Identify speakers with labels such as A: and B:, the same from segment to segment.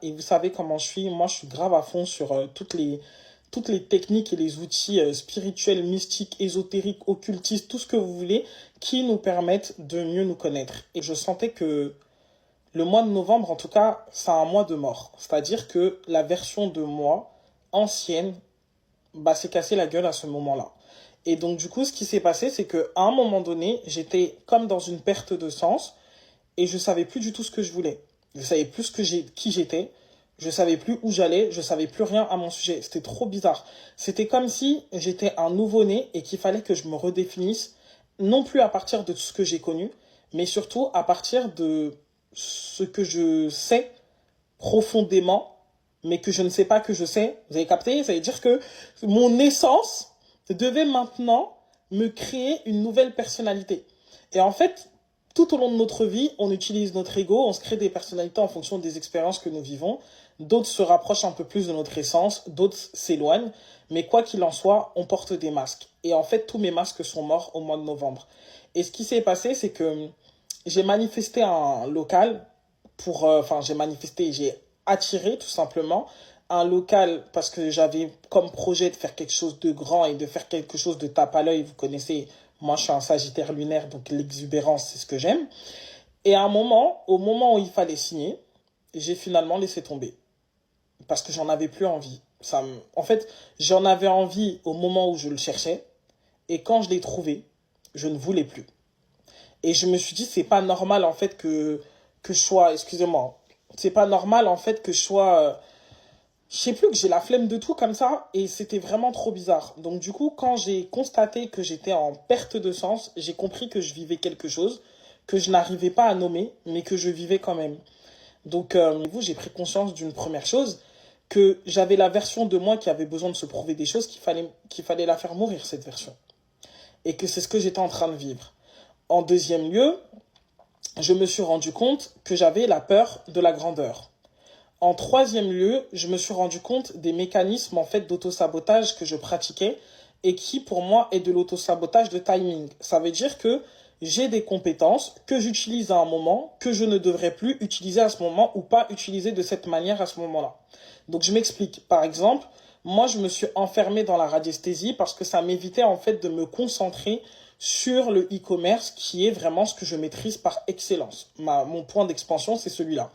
A: Et vous savez comment je suis. Moi, je suis grave à fond sur toutes les techniques et les outils spirituels, mystiques, ésotériques, occultistes, tout ce que vous voulez, qui nous permettent de mieux nous connaître. Et je sentais que le mois de novembre, en tout cas, c'est un mois de mort. C'est-à-dire que la version de moi ancienne, bah, s'est cassé la gueule à ce moment-là. Et donc, du coup, ce qui s'est passé, c'est qu'à un moment donné, j'étais comme dans une perte de sens et je savais plus du tout ce que je voulais. Je savais plus qui j'étais. Je savais plus où j'allais. Je savais plus rien à mon sujet. C'était trop bizarre. C'était comme si j'étais un nouveau-né et qu'il fallait que je me redéfinisse, non plus à partir de ce que j'ai connu, mais surtout à partir de ce que je sais profondément, mais que je ne sais pas que je sais. Vous avez capté? Ça veut dire que mon essence devait maintenant me créer une nouvelle personnalité. Et en fait, tout au long de notre vie, on utilise notre ego, on se crée des personnalités en fonction des expériences que nous vivons. D'autres se rapprochent un peu plus de notre essence, d'autres s'éloignent. Mais quoi qu'il en soit, on porte des masques. Et en fait, tous mes masques sont morts au mois de novembre. Et ce qui s'est passé, c'est que j'ai manifesté un local j'ai attiré tout simplement un local parce que j'avais comme projet de faire quelque chose de grand et de faire quelque chose de tape à l'œil. Vous connaissez, moi je suis un Sagittaire lunaire, donc l'exubérance, c'est ce que j'aime. Et à un moment, au moment où il fallait signer, j'ai finalement laissé tomber parce que j'en avais plus envie. En fait, j'en avais envie au moment où je le cherchais et quand je l'ai trouvé, je ne voulais plus. Et je me suis dit, c'est pas normal en fait que je sois, excusez-moi, c'est pas normal en fait que je sois, je sais plus, que j'ai la flemme de tout comme ça, et c'était vraiment trop bizarre. Donc du coup, quand j'ai constaté que j'étais en perte de sens, j'ai compris que je vivais quelque chose que je n'arrivais pas à nommer, mais que je vivais quand même. Donc j'ai pris conscience d'une première chose, que j'avais la version de moi qui avait besoin de se prouver des choses, qu'il fallait la faire mourir, cette version. Et que c'est ce que j'étais en train de vivre. En deuxième lieu, je me suis rendu compte que j'avais la peur de la grandeur. En troisième lieu, je me suis rendu compte des mécanismes en fait d'autosabotage que je pratiquais et qui pour moi est de l'autosabotage de timing. Ça veut dire que j'ai des compétences que j'utilise à un moment que je ne devrais plus utiliser à ce moment ou pas utiliser de cette manière à ce moment-là. Donc je m'explique. Par exemple, moi je me suis enfermé dans la radiesthésie parce que ça m'évitait en fait de me concentrer sur le e-commerce qui est vraiment ce que je maîtrise par excellence. Mon point d'expansion, c'est celui-là.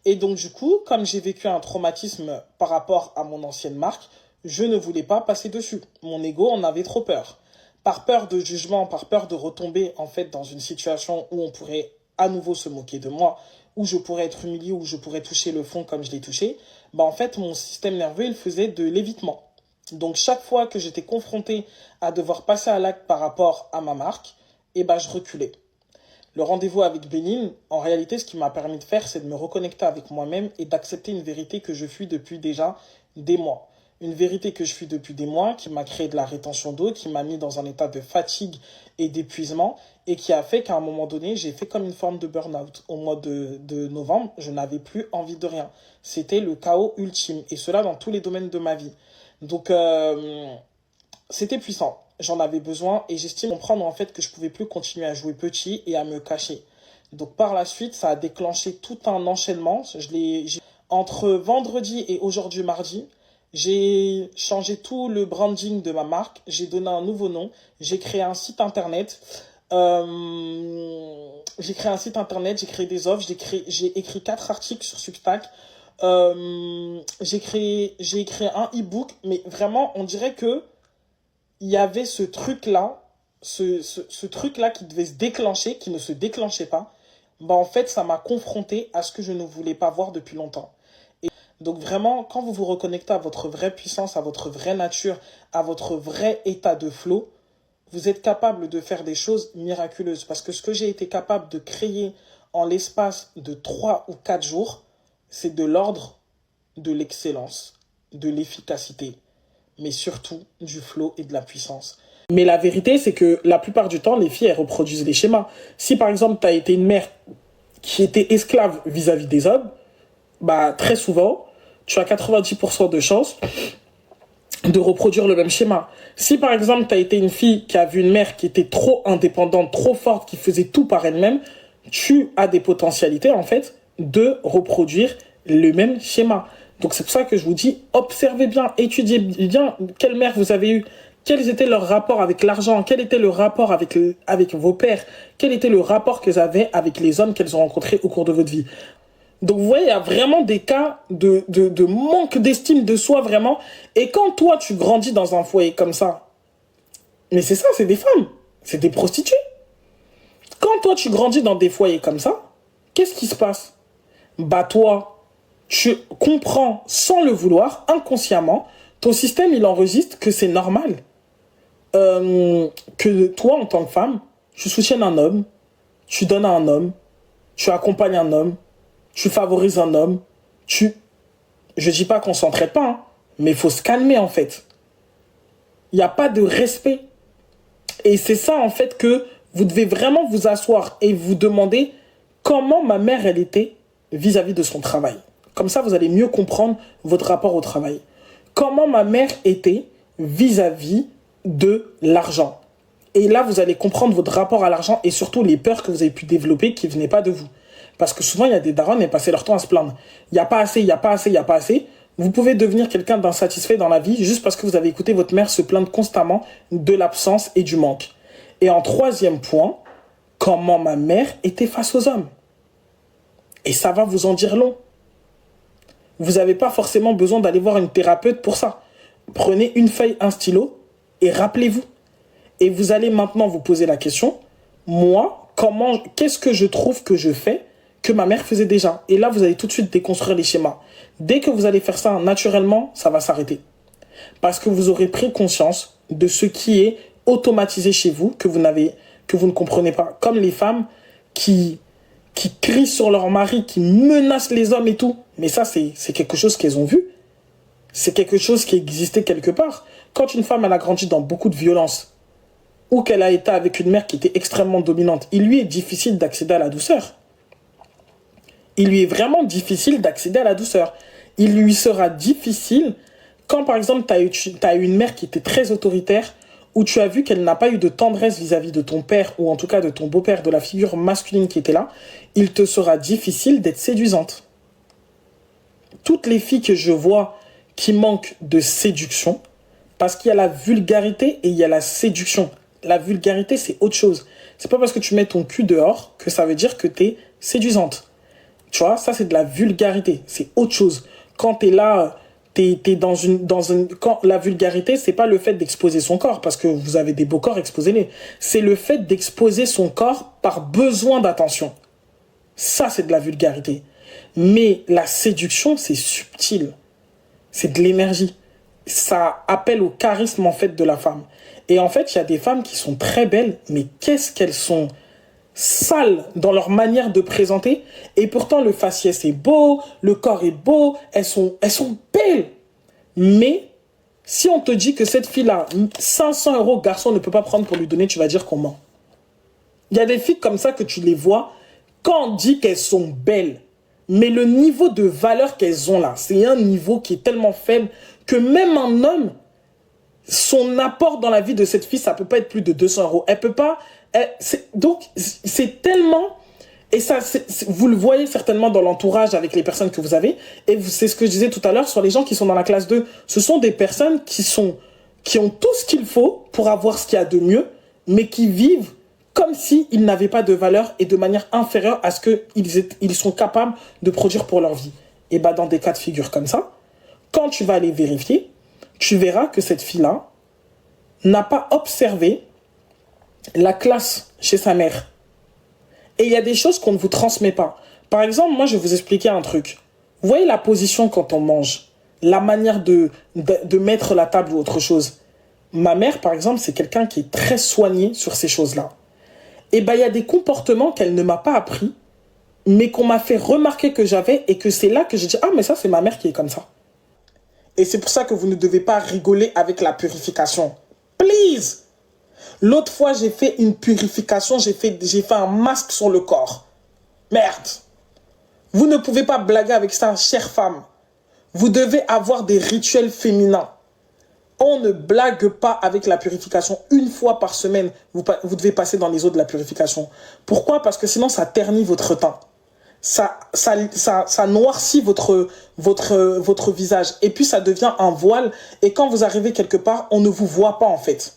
A: Et donc, du coup, comme j'ai vécu un traumatisme par rapport à mon ancienne marque, je ne voulais pas passer dessus. Mon ego en avait trop peur. Par peur de jugement, par peur de retomber en fait dans une situation où on pourrait à nouveau se moquer de moi, où je pourrais être humilié, où je pourrais toucher le fond comme je l'ai touché, en fait, mon système nerveux, il faisait de l'évitement. Donc, chaque fois que j'étais confronté à devoir passer à l'acte par rapport à ma marque, je reculais. Le rendez-vous avec Béline, en réalité, ce qui m'a permis de faire, c'est de me reconnecter avec moi-même et d'accepter une vérité que je fuis depuis déjà des mois. Une vérité que je fuis depuis des mois, qui m'a créé de la rétention d'eau, qui m'a mis dans un état de fatigue et d'épuisement, et qui a fait qu'à un moment donné, j'ai fait comme une forme de burn-out. Au mois de novembre, je n'avais plus envie de rien. C'était le chaos ultime, et cela dans tous les domaines de ma vie. Donc, c'était puissant. J'en avais besoin et j'estime comprendre en fait que je pouvais plus continuer à jouer petit et à me cacher. Donc par la suite, ça a déclenché tout un enchaînement. Entre vendredi et aujourd'hui mardi, j'ai changé tout le branding de ma marque. J'ai donné un nouveau nom. J'ai créé un site internet. J'ai créé des offres. J'ai écrit 4 articles sur Substack. J'ai écrit un e-book. Mais vraiment, on dirait que il y avait ce truc-là, ce truc-là qui devait se déclencher, qui ne se déclenchait pas. En fait, ça m'a confronté à ce que je ne voulais pas voir depuis longtemps. Et donc vraiment, quand vous vous reconnectez à votre vraie puissance, à votre vraie nature, à votre vrai état de flow, vous êtes capable de faire des choses miraculeuses. Parce que ce que j'ai été capable de créer en l'espace de 3 ou 4 jours, c'est de l'ordre de l'excellence, de l'efficacité, mais surtout du flow et de la puissance. Mais la vérité, c'est que la plupart du temps, les filles, elles reproduisent les schémas. Si par exemple, tu as été une mère qui était esclave vis-à-vis des hommes, très souvent, tu as 90% de chances de reproduire le même schéma. Si par exemple, tu as été une fille qui a vu une mère qui était trop indépendante, trop forte, qui faisait tout par elle-même, tu as des potentialités en fait de reproduire le même schéma. Donc c'est pour ça que je vous dis, observez bien, étudiez bien quelle mère vous avez eue, quels étaient leurs rapports avec l'argent, quel était le rapport avec vos pères, quel était le rapport qu'elles avaient avec les hommes qu'elles ont rencontrés au cours de votre vie. Donc vous voyez, il y a vraiment des cas de manque d'estime de soi, vraiment. Et quand toi, tu grandis dans un foyer comme ça, mais c'est ça, c'est des femmes, c'est des prostituées. Quand toi, tu grandis dans des foyers comme ça, qu'est-ce qui se passe? Bah toi, tu comprends sans le vouloir, inconsciemment, ton système, il enregistre que c'est normal. Que toi, en tant que femme, tu soutiennes un homme, tu donnes à un homme, tu accompagnes un homme, tu favorises un homme, Je dis pas qu'on s'entraide pas, hein, mais il faut se calmer, en fait. Il n'y a pas de respect. Et c'est ça, en fait, que vous devez vraiment vous asseoir et vous demander comment ma mère, elle était vis-à-vis de son travail. Comme ça, vous allez mieux comprendre votre rapport au travail. Comment ma mère était vis-à-vis de l'argent. Et là, vous allez comprendre votre rapport à l'argent et surtout les peurs que vous avez pu développer qui ne venaient pas de vous. Parce que souvent, il y a des darons qui passent leur temps à se plaindre. Il n'y a pas assez, il n'y a pas assez, il n'y a pas assez. Vous pouvez devenir quelqu'un d'insatisfait dans la vie juste parce que vous avez écouté votre mère se plaindre constamment de l'absence et du manque. Et en troisième point, comment ma mère était face aux hommes. Et ça va vous en dire long. Vous n'avez pas forcément besoin d'aller voir une thérapeute pour ça. Prenez une feuille, un stylo et rappelez-vous. Et vous allez maintenant vous poser la question, moi, qu'est-ce que je trouve que je fais que ma mère faisait déjà? Et là, vous allez tout de suite déconstruire les schémas. Dès que vous allez faire ça naturellement, ça va s'arrêter. Parce que vous aurez pris conscience de ce qui est automatisé chez vous, que vous ne comprenez pas. Comme les femmes qui crient sur leur mari, qui menacent les hommes et tout. Mais ça, c'est quelque chose qu'elles ont vu. C'est quelque chose qui existait quelque part. Quand une femme, elle a grandi dans beaucoup de violence, ou qu'elle a été avec une mère qui était extrêmement dominante, il lui est difficile d'accéder à la douceur. Il lui est vraiment difficile d'accéder à la douceur. Il lui sera difficile quand, par exemple, tu as eu une mère qui était très autoritaire, où tu as vu qu'elle n'a pas eu de tendresse vis-à-vis de ton père, ou en tout cas de ton beau-père, de la figure masculine qui était là, il te sera difficile d'être séduisante. Toutes les filles que je vois qui manquent de séduction, parce qu'il y a la vulgarité et il y a la séduction. La vulgarité, c'est autre chose. C'est pas parce que tu mets ton cul dehors que ça veut dire que tu es séduisante. Tu vois, ça, c'est de la vulgarité. C'est autre chose. Quand tu es là, quand la vulgarité, c'est pas le fait d'exposer son corps, parce que vous avez des beaux corps, exposez-les. C'est le fait d'exposer son corps par besoin d'attention. Ça, c'est de la vulgarité. Mais la séduction, c'est subtil. C'est de l'énergie. Ça appelle au charisme, en fait, de la femme. Et en fait, il y a des femmes qui sont très belles, mais qu'est-ce qu'elles sont sales dans leur manière de présenter. Et pourtant, le faciès est beau, le corps est beau, elles sont belles. Mais si on te dit que cette fille-là, 500 €, garçon ne peut pas prendre pour lui donner, tu vas dire qu'on ment. Il y a des filles comme ça que tu les vois, quand on dit qu'elles sont belles, mais le niveau de valeur qu'elles ont là, c'est un niveau qui est tellement faible que même un homme, son apport dans la vie de cette fille, ça peut pas être plus de 200 €. Elle peut pas... donc, c'est tellement... Et ça, vous le voyez certainement dans l'entourage avec les personnes que vous avez. Et c'est ce que je disais tout à l'heure sur les gens qui sont dans la classe 2. Ce sont des personnes qui ont tout ce qu'il faut pour avoir ce qu'il y a de mieux, mais qui vivent comme s'ils n'avaient pas de valeur et de manière inférieure à ce qu'ils sont capables de produire pour leur vie. Et bien, dans des cas de figure comme ça, quand tu vas aller vérifier, tu verras que cette fille-là n'a pas observé la classe chez sa mère. Et il y a des choses qu'on ne vous transmet pas. Par exemple, moi, je vais vous expliquer un truc. Vous voyez la position quand on mange, la manière de mettre la table ou autre chose. Ma mère, par exemple, c'est quelqu'un qui est très soigné sur ces choses-là. Et bien, il y a des comportements qu'elle ne m'a pas appris, mais qu'on m'a fait remarquer que j'avais, et que c'est là que j'ai dit, ah, mais ça, c'est ma mère qui est comme ça. Et c'est pour ça que vous ne devez pas rigoler avec la purification. Please! L'autre fois, j'ai fait une purification, j'ai fait un masque sur le corps. Merde! Vous ne pouvez pas blaguer avec ça, chère femme. Vous devez avoir des rituels féminins. On ne blague pas avec la purification. Une fois par semaine, vous devez passer dans les eaux de la purification. Pourquoi? Parce que sinon, ça ternit votre teint. ça noircit votre visage. Et puis, ça devient un voile. Et quand vous arrivez quelque part, on ne vous voit pas, en fait.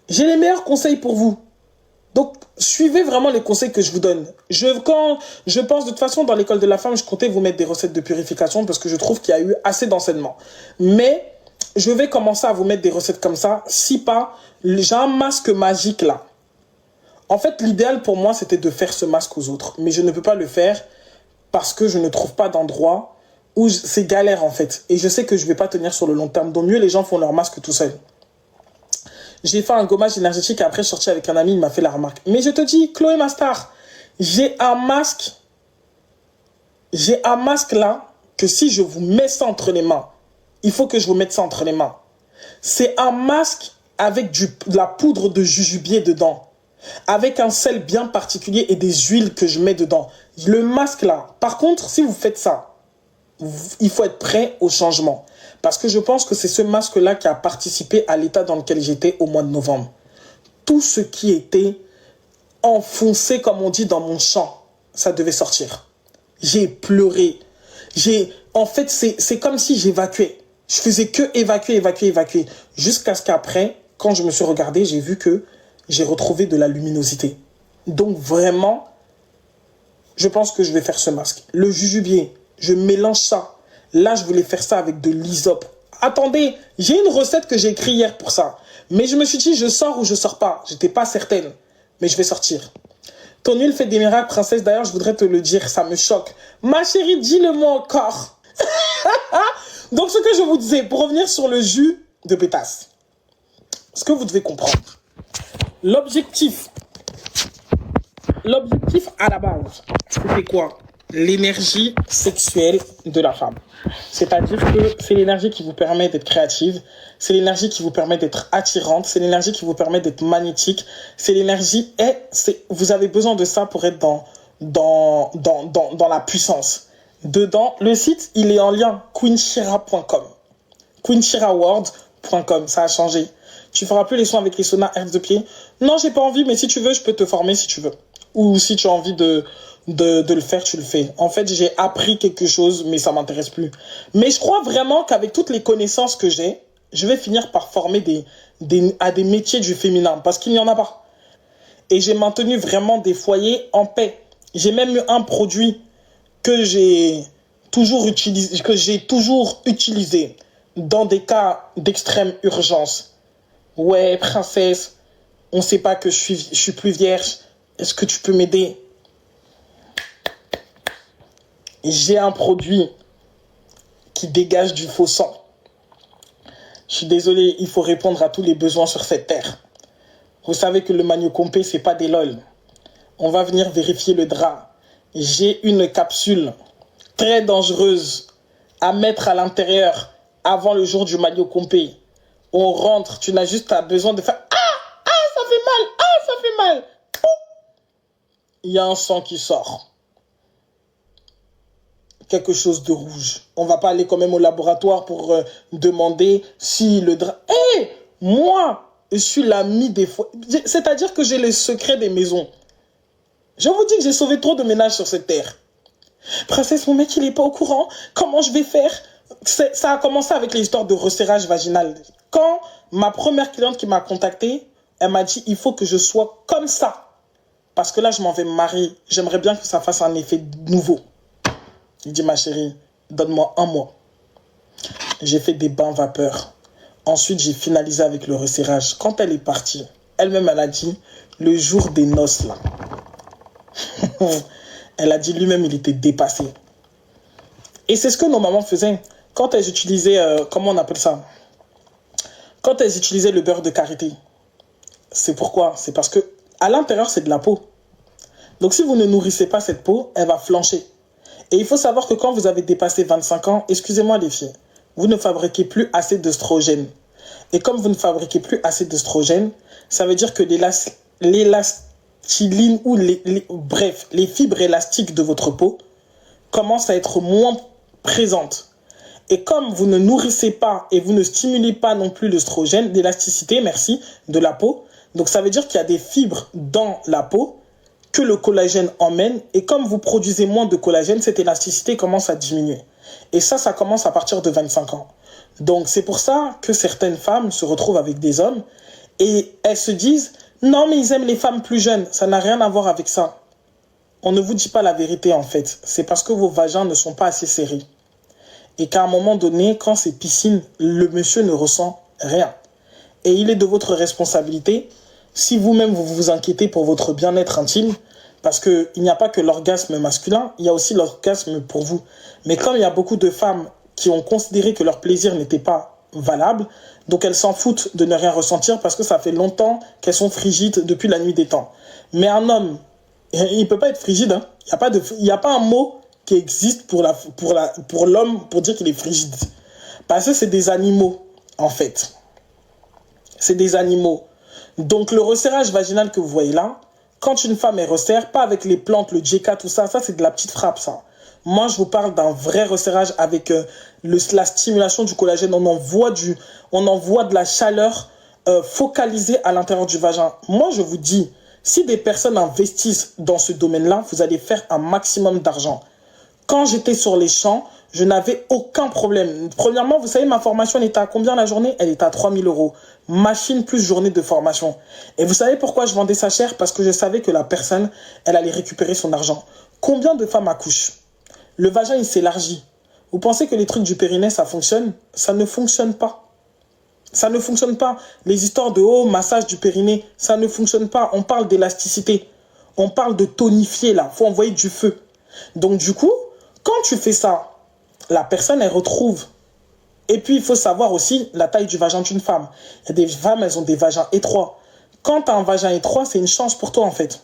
A: J'ai les meilleurs conseils pour vous. Donc, suivez vraiment les conseils que je vous donne. Quand je pense, de toute façon, dans l'école de la femme, je comptais vous mettre des recettes de purification parce que je trouve qu'il y a eu assez d'enseignements. Mais je vais commencer à vous mettre des recettes comme ça. Si pas, j'ai un masque magique là. En fait, l'idéal pour moi, c'était de faire ce masque aux autres. Mais je ne peux pas le faire parce que je ne trouve pas d'endroit où c'est galère en fait. Et je sais que je ne vais pas tenir sur le long terme. Donc mieux, les gens font leur masque tout seuls. J'ai fait un gommage énergétique et après, je suis sorti avec un ami, il m'a fait la remarque. Mais je te dis, Chloé Mastar, j'ai un masque là, que si je vous mets ça entre les mains, il faut que je vous mette ça entre les mains. C'est un masque avec de la poudre de jujubier dedans, avec un sel bien particulier et des huiles que je mets dedans. Le masque là, par contre, si vous faites ça, il faut être prêt au changement. Parce que je pense que c'est ce masque-là qui a participé à l'état dans lequel j'étais au mois de novembre. Tout ce qui était enfoncé, comme on dit, dans mon champ, ça devait sortir. J'ai pleuré. En fait, c'est comme si j'évacuais. Je faisais que évacuer. Jusqu'à ce qu'après, quand je me suis regardé, j'ai vu que j'ai retrouvé de la luminosité. Donc vraiment, je pense que je vais faire ce masque. Le jujubier, je mélange ça. Là, je voulais faire ça avec de l'hysope. Attendez, j'ai une recette que j'ai écrite hier pour ça. Mais je me suis dit, je sors ou je sors pas. J'étais pas certaine. Mais je vais sortir. Ton huile fait des miracles, princesse. D'ailleurs, je voudrais te le dire, ça me choque. Ma chérie, dis-le-moi encore. Donc, ce que je vous disais, pour revenir sur le jus de pétasse. Ce que vous devez comprendre. L'objectif à la base, c'était quoi? L'énergie sexuelle de la femme. C'est-à-dire que c'est l'énergie qui vous permet d'être créative, c'est l'énergie qui vous permet d'être attirante, c'est l'énergie qui vous permet d'être magnétique, c'est l'énergie vous avez besoin de ça pour être dans la puissance. Dedans, le site, il est en lien, queenshira.com. queenshiraworld.com, ça a changé. Tu feras plus les soins avec les saunas herbe de pied. Non, j'ai pas envie, mais si tu veux, je peux te former si tu veux. Ou si tu as envie de le faire, tu le fais. En fait, j'ai appris quelque chose, mais ça m'intéresse plus. Mais je crois vraiment qu'avec toutes les connaissances que j'ai, je vais finir par former à des métiers du féminin, parce qu'il n'y en a pas. Et j'ai maintenu vraiment des foyers en paix. J'ai même eu un produit que j'ai toujours utilisé dans des cas d'extrême urgence. Ouais, princesse, on ne sait pas que je suis plus vierge. Est-ce que tu peux m'aider? J'ai un produit qui dégage du faux sang. Je suis désolé, il faut répondre à tous les besoins sur cette terre. Vous savez que le manioc compé, c'est pas des lol. On va venir vérifier le drap. J'ai une capsule très dangereuse à mettre à l'intérieur avant le jour du manioc compé. On rentre, tu n'as juste besoin de faire « Ah, ça fait mal, ça fait mal !» Il y a un sang qui sort. Quelque chose de rouge. On va pas aller quand même au laboratoire pour demander si le drap... Moi, je suis l'ami des fois. C'est-à-dire que j'ai les secrets des maisons. Je vous dis que j'ai sauvé trop de ménages sur cette terre. Princesse, mon mec, il est pas au courant. Comment je vais faire? Ça a commencé avec les histoires de resserrage vaginal. Quand ma première cliente qui m'a contactée, elle m'a dit, il faut que je sois comme ça. Parce que là, je m'en vais me marier. J'aimerais bien que ça fasse un effet nouveau. Il dit, ma chérie, donne-moi 1 mois. J'ai fait des bains vapeur. Ensuite, j'ai finalisé avec le resserrage. Quand elle est partie, elle-même, elle a dit, le jour des noces, là. Elle a dit lui-même, il était dépassé. Et c'est ce que nos mamans faisaient. Quand elles utilisaient, comment on appelle ça? Quand elles utilisaient le beurre de karité. C'est pourquoi? C'est parce que à l'intérieur, c'est de la peau. Donc, si vous ne nourrissez pas cette peau, elle va flancher. Et il faut savoir que quand vous avez dépassé 25 ans, excusez-moi les filles, vous ne fabriquez plus assez d'œstrogène. Et comme vous ne fabriquez plus assez d'œstrogène, ça veut dire que l'élasticine ou bref, les fibres élastiques de votre peau commencent à être moins présentes. Et comme vous ne nourrissez pas et vous ne stimulez pas non plus l'œstrogène, l'élasticité, de la peau, donc ça veut dire qu'il y a des fibres dans la peau que le collagène emmène. Et comme vous produisez moins de collagène, cette élasticité commence à diminuer. Et ça commence à partir de 25 ans. Donc, c'est pour ça que certaines femmes se retrouvent avec des hommes et elles se disent « Non, mais ils aiment les femmes plus jeunes. » Ça n'a rien à voir avec ça. On ne vous dit pas la vérité, en fait. C'est parce que vos vagins ne sont pas assez serrés. Et qu'à un moment donné, quand c'est piscine, le monsieur ne ressent rien. Et il est de votre responsabilité, si vous-même vous vous inquiétez pour votre bien-être intime, parce qu'il n'y a pas que l'orgasme masculin, il y a aussi l'orgasme pour vous. Mais comme il y a beaucoup de femmes qui ont considéré que leur plaisir n'était pas valable, donc elles s'en foutent de ne rien ressentir parce que ça fait longtemps qu'elles sont frigides depuis la nuit des temps. Mais un homme, il ne peut pas être frigide. Hein. Il n'y a pas un mot qui existe pour l'homme pour dire qu'il est frigide. Parce que c'est des animaux, en fait. C'est des animaux. Donc le resserrage vaginal que vous voyez là, quand une femme est resserre, pas avec les plantes, le JK, tout ça, ça c'est de la petite frappe, ça. Moi, je vous parle d'un vrai resserrage avec la stimulation du collagène. On envoie de la chaleur focalisée à l'intérieur du vagin. Moi, je vous dis, si des personnes investissent dans ce domaine-là, vous allez faire un maximum d'argent. Quand j'étais sur les champs, je n'avais aucun problème. Premièrement, vous savez, ma formation, elle était à combien la journée? Elle était à 3 000 €. Machine plus journée de formation. Et vous savez pourquoi je vendais ça cher? Parce que je savais que la personne, elle allait récupérer son argent. Combien de femmes accouchent? Le vagin, il s'élargit. Vous pensez que les trucs du périnée, ça fonctionne? Ça ne fonctionne pas. Ça ne fonctionne pas. Les histoires de massage du périnée, ça ne fonctionne pas. On parle d'élasticité. On parle de tonifier, là. Il faut envoyer du feu. Donc, du coup, quand tu fais ça, la personne, elle retrouve. Et puis, il faut savoir aussi la taille du vagin d'une femme. Il y a des femmes, elles ont des vagins étroits. Quand tu as un vagin étroit, c'est une chance pour toi, en fait.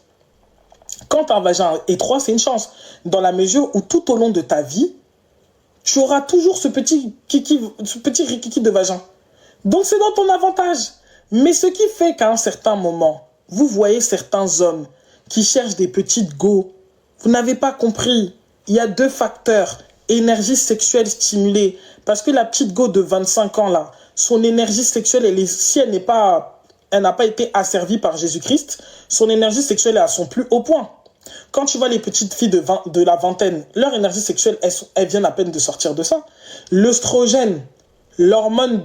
A: Quand tu as un vagin étroit, c'est une chance. Dans la mesure où tout au long de ta vie, tu auras toujours ce petit rikiki de vagin. Donc, c'est dans ton avantage. Mais ce qui fait qu'à un certain moment, vous voyez certains hommes qui cherchent des petites go. Vous n'avez pas compris. Il y a 2 facteurs. Énergie sexuelle stimulée. Parce que la petite go de 25 ans, là, son énergie sexuelle, si elle n'a pas été asservie par Jésus-Christ, son énergie sexuelle est à son plus haut point. Quand tu vois les petites filles de la vingtaine, leur énergie sexuelle, elles viennent à peine de sortir de ça. L'œstrogène, l'hormone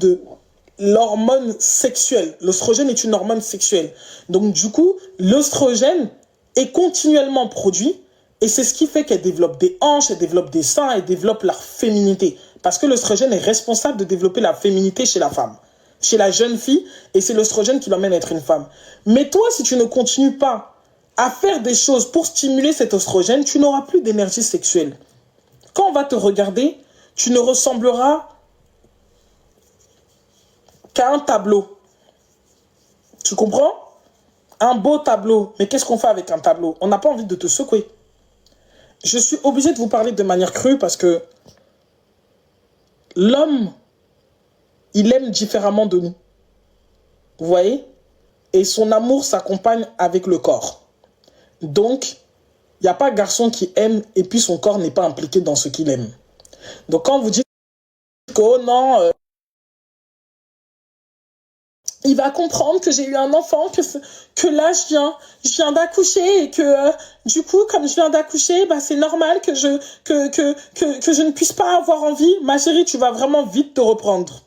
A: sexuelle. L'œstrogène est une hormone sexuelle. Donc, du coup, l'œstrogène est continuellement produit et c'est ce qui fait qu'elle développe des hanches, elle développe des seins, elle développe leur féminité. Parce que l'œstrogène est responsable de développer la féminité chez la femme, chez la jeune fille, et c'est l'œstrogène qui l'emmène à être une femme. Mais toi, si tu ne continues pas à faire des choses pour stimuler cet oestrogène, tu n'auras plus d'énergie sexuelle. Quand on va te regarder, tu ne ressembleras qu'à un tableau. Tu comprends? Un beau tableau. Mais qu'est-ce qu'on fait avec un tableau? On n'a pas envie de te secouer. Je suis obligé de vous parler de manière crue parce que l'homme, il aime différemment de nous. Vous voyez? Et son amour s'accompagne avec le corps. Donc, il n'y a pas garçon qui aime et puis son corps n'est pas impliqué dans ce qu'il aime. Donc, quand vous dites que, oh non, il va comprendre que j'ai eu un enfant, que là, je viens d'accoucher et que, du coup, comme je viens d'accoucher, bah, c'est normal que je ne puisse pas avoir envie. Ma chérie, tu vas vraiment vite te reprendre.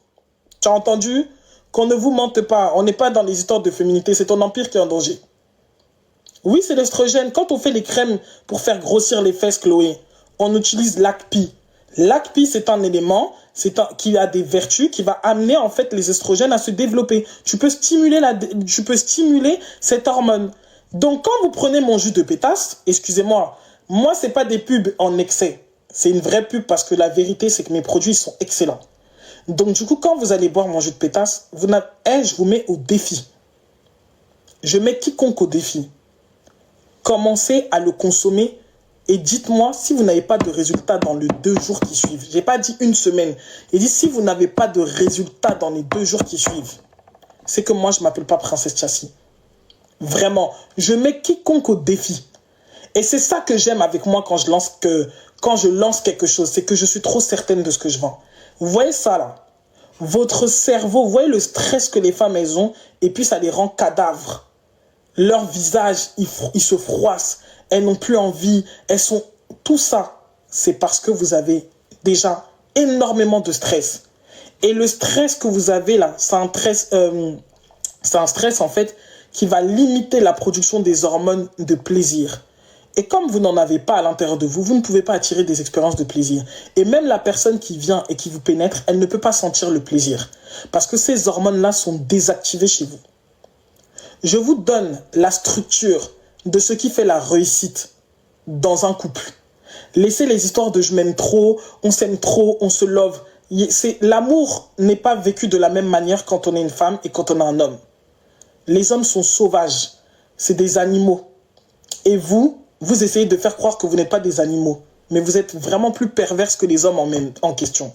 A: Tu as entendu? Qu'on ne vous mente pas. On n'est pas dans les histoires de féminité. C'est ton empire qui est en danger. Oui, c'est l'œstrogène. Quand on fait les crèmes pour faire grossir les fesses, Chloé, on utilise l'ACPI. L'ACPI, c'est un élément qui a des vertus, qui va amener en fait les œstrogènes à se développer. Tu peux stimuler cette hormone. Donc, quand vous prenez mon jus de pétasse, excusez-moi, moi, c'est pas des pubs en excès. C'est une vraie pub parce que la vérité, c'est que mes produits sont excellents. Donc, du coup, quand vous allez boire mon jus de pétasse, je vous mets au défi. Je mets quiconque au défi. Commencez à le consommer et dites-moi si vous n'avez pas de résultat dans les 2 jours qui suivent. Je n'ai pas dit une semaine. J'ai dit si vous n'avez pas de résultat dans les 2 jours qui suivent, c'est que moi, je ne m'appelle pas Princesse Chassis. Vraiment. Je mets quiconque au défi. Et c'est ça que j'aime avec moi quand je lance quelque chose. C'est que je suis trop certaine de ce que je vends. Vous voyez ça là? Votre cerveau, vous voyez le stress que les femmes elles ont et puis ça les rend cadavres. Leur visage, ils se froissent. Elles n'ont plus envie. Elles sont... Tout ça, c'est parce que vous avez déjà énormément de stress. Et le stress que vous avez là, c'est un stress en fait qui va limiter la production des hormones de plaisir. Et comme vous n'en avez pas à l'intérieur de vous, vous ne pouvez pas attirer des expériences de plaisir. Et même la personne qui vient et qui vous pénètre, elle ne peut pas sentir le plaisir. Parce que ces hormones-là sont désactivées chez vous. Je vous donne la structure de ce qui fait la réussite dans un couple. Laissez les histoires de je m'aime trop, on s'aime trop, on se love. L'amour n'est pas vécu de la même manière quand on est une femme et quand on est un homme. Les hommes sont sauvages, c'est des animaux. Et vous essayez de faire croire que vous n'êtes pas des animaux. Mais vous êtes vraiment plus perverse que les hommes en question.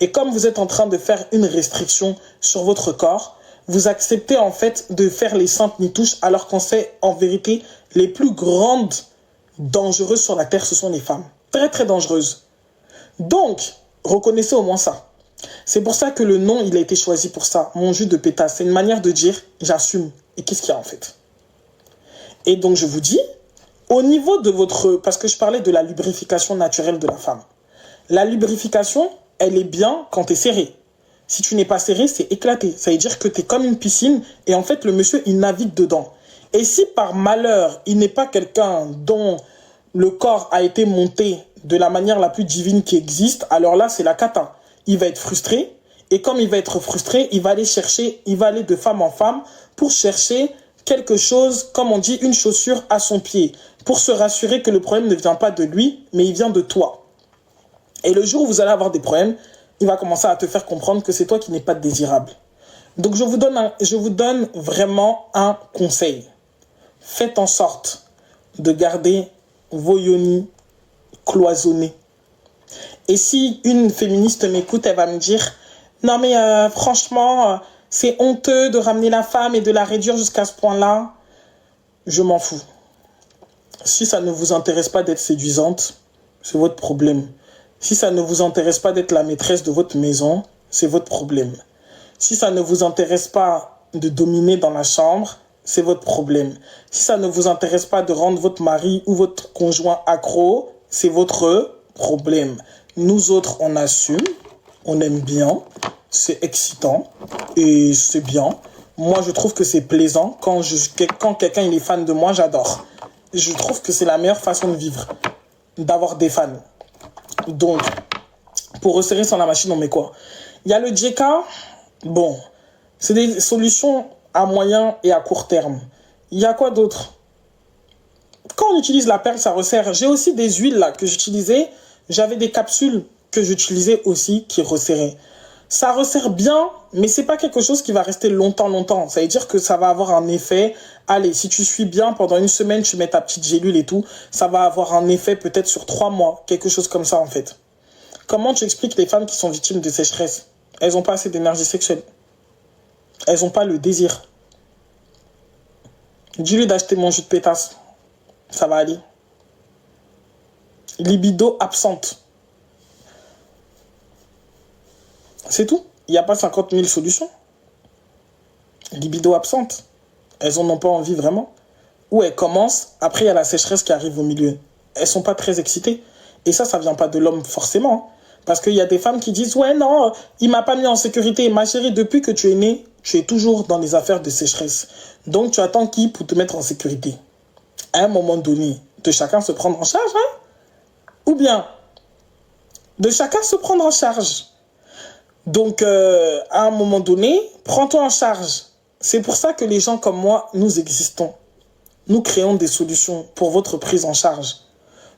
A: Et comme vous êtes en train de faire une restriction sur votre corps, vous acceptez en fait de faire les saintes nitouches alors qu'on sait en vérité les plus grandes dangereuses sur la terre, ce sont les femmes. Très très dangereuses. Donc, reconnaissez au moins ça. C'est pour ça que le nom, il a été choisi pour ça. Mon jus de pétasse, c'est une manière de dire j'assume. Et qu'est-ce qu'il y a en fait? Et donc je vous dis, au niveau de votre... Parce que je parlais de la lubrification naturelle de la femme. La lubrification, elle est bien quand tu es serré. Si tu n'es pas serré, c'est éclaté. Ça veut dire que tu es comme une piscine et en fait, le monsieur, il navigue dedans. Et si par malheur, il n'est pas quelqu'un dont le corps a été monté de la manière la plus divine qui existe, alors là, c'est la cata. Il va être frustré. Et comme il va être frustré, il va aller de femme en femme pour chercher quelque chose, comme on dit, une chaussure à son pied, pour se rassurer que le problème ne vient pas de lui, mais il vient de toi. Et le jour où vous allez avoir des problèmes, il va commencer à te faire comprendre que c'est toi qui n'es pas désirable. Donc je vous donne vraiment un conseil. Faites en sorte de garder vos yonis cloisonnés. Et si une féministe m'écoute, elle va me dire « Non mais franchement, c'est honteux de ramener la femme et de la réduire jusqu'à ce point-là. » Je m'en fous. Si ça ne vous intéresse pas d'être séduisante, c'est votre problème. Si ça ne vous intéresse pas d'être la maîtresse de votre maison, c'est votre problème. Si ça ne vous intéresse pas de dominer dans la chambre, c'est votre problème. Si ça ne vous intéresse pas de rendre votre mari ou votre conjoint accro, c'est votre problème. Nous autres, on assume, on aime bien, c'est excitant et c'est bien. Moi, je trouve que c'est plaisant. Quand quelqu'un il est fan de moi, j'adore. Je trouve que c'est la meilleure façon de vivre, d'avoir des fans. Donc, pour resserrer sur la machine, on met quoi? Il y a le JK. Bon, c'est des solutions à moyen et à court terme. Il y a quoi d'autre? Quand on utilise la perle, ça resserre. J'ai aussi des huiles là que j'utilisais. J'avais des capsules que j'utilisais aussi qui resserraient. Ça resserre bien, mais c'est pas quelque chose qui va rester longtemps. Ça veut dire que ça va avoir un effet. Allez, si tu suis bien, pendant une semaine, tu mets ta petite gélule et tout, ça va avoir un effet peut-être sur 3 mois. Quelque chose comme ça, en fait. Comment tu expliques les femmes qui sont victimes de sécheresse? Elles n'ont pas assez d'énergie sexuelle. Elles n'ont pas le désir. Dis-lui d'acheter mon jus de pétasse. Ça va aller. Libido absente. C'est tout. Il n'y a pas 50 000 solutions. Libido absente. Elles n'en ont pas envie vraiment. Ou elles commencent, après il y a la sécheresse qui arrive au milieu. Elles ne sont pas très excitées. Et ça ne vient pas de l'homme forcément. Parce qu'il y a des femmes qui disent « Ouais, non, il ne m'a pas mis en sécurité. Ma chérie, depuis que tu es née, tu es toujours dans les affaires de sécheresse. Donc tu attends qui pour te mettre en sécurité? À un moment donné, de chacun se prendre en charge, hein? Ou bien, de chacun se prendre en charge. Donc, à un moment donné, prends-toi en charge. C'est pour ça que les gens comme moi, nous existons. Nous créons des solutions pour votre prise en charge.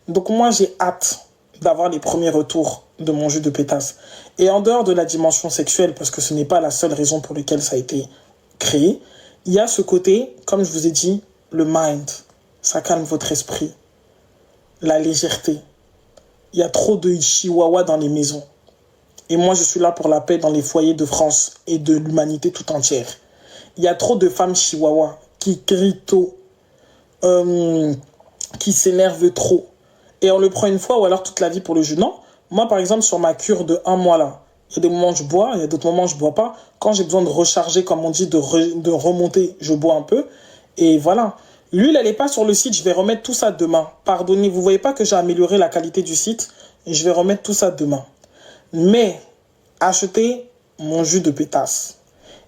A: Donc moi, j'ai hâte d'avoir les premiers retours de mon jus de pétasse. Et en dehors de la dimension sexuelle, parce que ce n'est pas la seule raison pour laquelle ça a été créé, il y a ce côté, comme je vous ai dit, le mind. Ça calme votre esprit. La légèreté. Il y a trop de chihuahua dans les maisons. Et moi, je suis là pour la paix dans les foyers de France et de l'humanité tout entière. Il y a trop de femmes chihuahua qui crient tôt, qui s'énervent trop. Et on le prend une fois ou alors toute la vie pour le jus. Non. Moi, par exemple, sur ma cure de 1 mois, là, il y a des moments où je bois, il y a d'autres moments où je ne bois pas. Quand j'ai besoin de recharger, comme on dit, de remonter, je bois un peu. Et voilà. L'huile, elle n'est pas sur le site. Je vais remettre tout ça demain. Pardonnez, vous ne voyez pas que j'ai amélioré la qualité du site. Et je vais remettre tout ça demain. Mais, achetez mon jus de pétasse.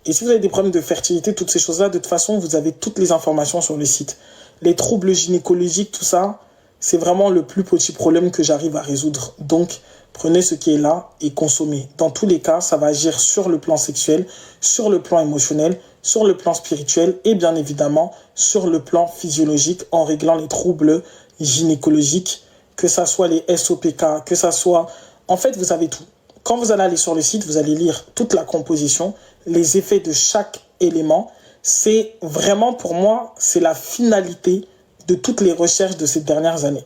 A: Et si vous avez des problèmes de fertilité, toutes ces choses-là, de toute façon, vous avez toutes les informations sur le site. Les troubles gynécologiques, tout ça, c'est vraiment le plus petit problème que j'arrive à résoudre. Donc, prenez ce qui est là et consommez. Dans tous les cas, ça va agir sur le plan sexuel, sur le plan émotionnel, sur le plan spirituel et bien évidemment sur le plan physiologique en réglant les troubles gynécologiques, que ça soit les SOPK, que ça soit... En fait, vous avez tout. Quand vous allez aller sur le site, vous allez lire toute la composition, les effets de chaque élément. C'est vraiment, pour moi, c'est la finalité de toutes les recherches de ces dernières années.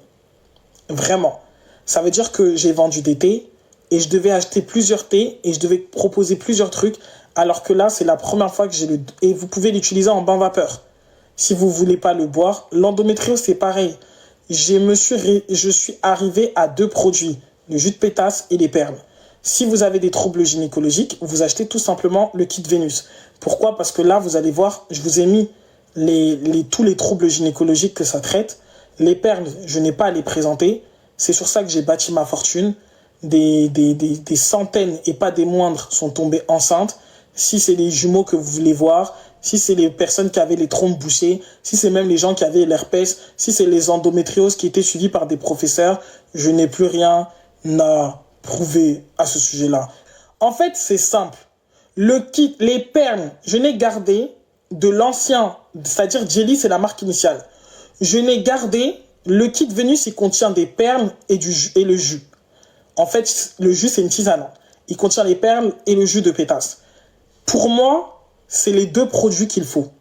A: Vraiment. Ça veut dire que j'ai vendu des thés et je devais acheter plusieurs thés et je devais proposer plusieurs trucs, alors que là, c'est la première fois que j'ai le... Et vous pouvez l'utiliser en bain vapeur. Si vous ne voulez pas le boire, l'endométriose, c'est pareil. Je suis arrivé à 2 produits, le jus de pétasse et les perles. Si vous avez des troubles gynécologiques, vous achetez tout simplement le kit Vénus. Pourquoi? Parce que là, vous allez voir, je vous ai mis tous les troubles gynécologiques que ça traite. Les perles, je n'ai pas à les présenter. C'est sur ça que j'ai bâti ma fortune. Des centaines, et pas des moindres, sont tombées enceintes. Si c'est les jumeaux que vous voulez voir, si c'est les personnes qui avaient les trompes bouchées, si c'est même les gens qui avaient l'herpès, si c'est les endométrioses qui étaient suivies par des professeurs, je n'ai plus rien à prouver à ce sujet-là. En fait, c'est simple. Le kit, les perles, je n'ai gardé de l'ancien, c'est-à-dire Jelly, c'est la marque initiale. Je n'ai gardé, le kit Vénus, il contient des perles et le jus. En fait, le jus, c'est une tisane. Il contient les perles et le jus de pétasse. Pour moi, c'est les 2 produits qu'il faut.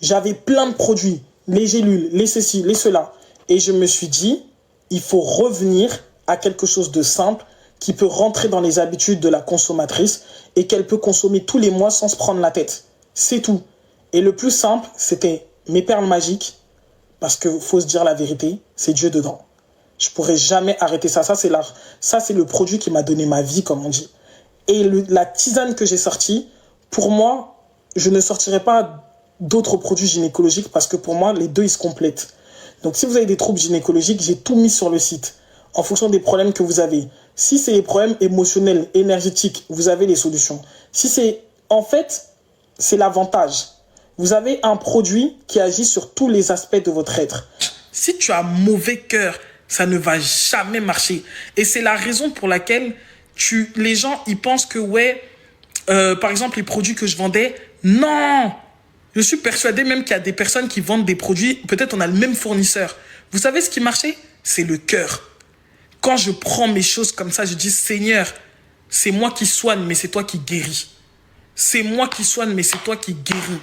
A: J'avais plein de produits, les gélules, les ceci, les cela. Et je me suis dit, il faut revenir à quelque chose de simple qui peut rentrer dans les habitudes de la consommatrice et qu'elle peut consommer tous les mois sans se prendre la tête. C'est tout. Et le plus simple, c'était mes perles magiques, parce qu'il faut se dire la vérité, c'est Dieu dedans. Je pourrais jamais arrêter ça. Ça, c'est le produit qui m'a donné ma vie, comme on dit. Et la tisane que j'ai sortie, pour moi, je ne sortirai pas d'autres produits gynécologiques parce que pour moi, les 2, ils se complètent. Donc, si vous avez des troubles gynécologiques, j'ai tout mis sur le site en fonction des problèmes que vous avez. Si c'est les problèmes émotionnels, énergétiques, vous avez les solutions. Si c'est... En fait, c'est l'avantage. Vous avez un produit qui agit sur tous les aspects de votre être. Si tu as mauvais cœur, ça ne va jamais marcher. Et c'est la raison pour laquelle les gens, ils pensent que, ouais, par exemple, les produits que je vendais, non! Je suis persuadé même qu'il y a des personnes qui vendent des produits, peut-être on a le même fournisseur. Vous savez ce qui marchait? C'est le cœur. Quand je prends mes choses comme ça, je dis, Seigneur, c'est moi qui soigne, mais c'est toi qui guéris. C'est moi qui soigne, mais c'est toi qui guéris.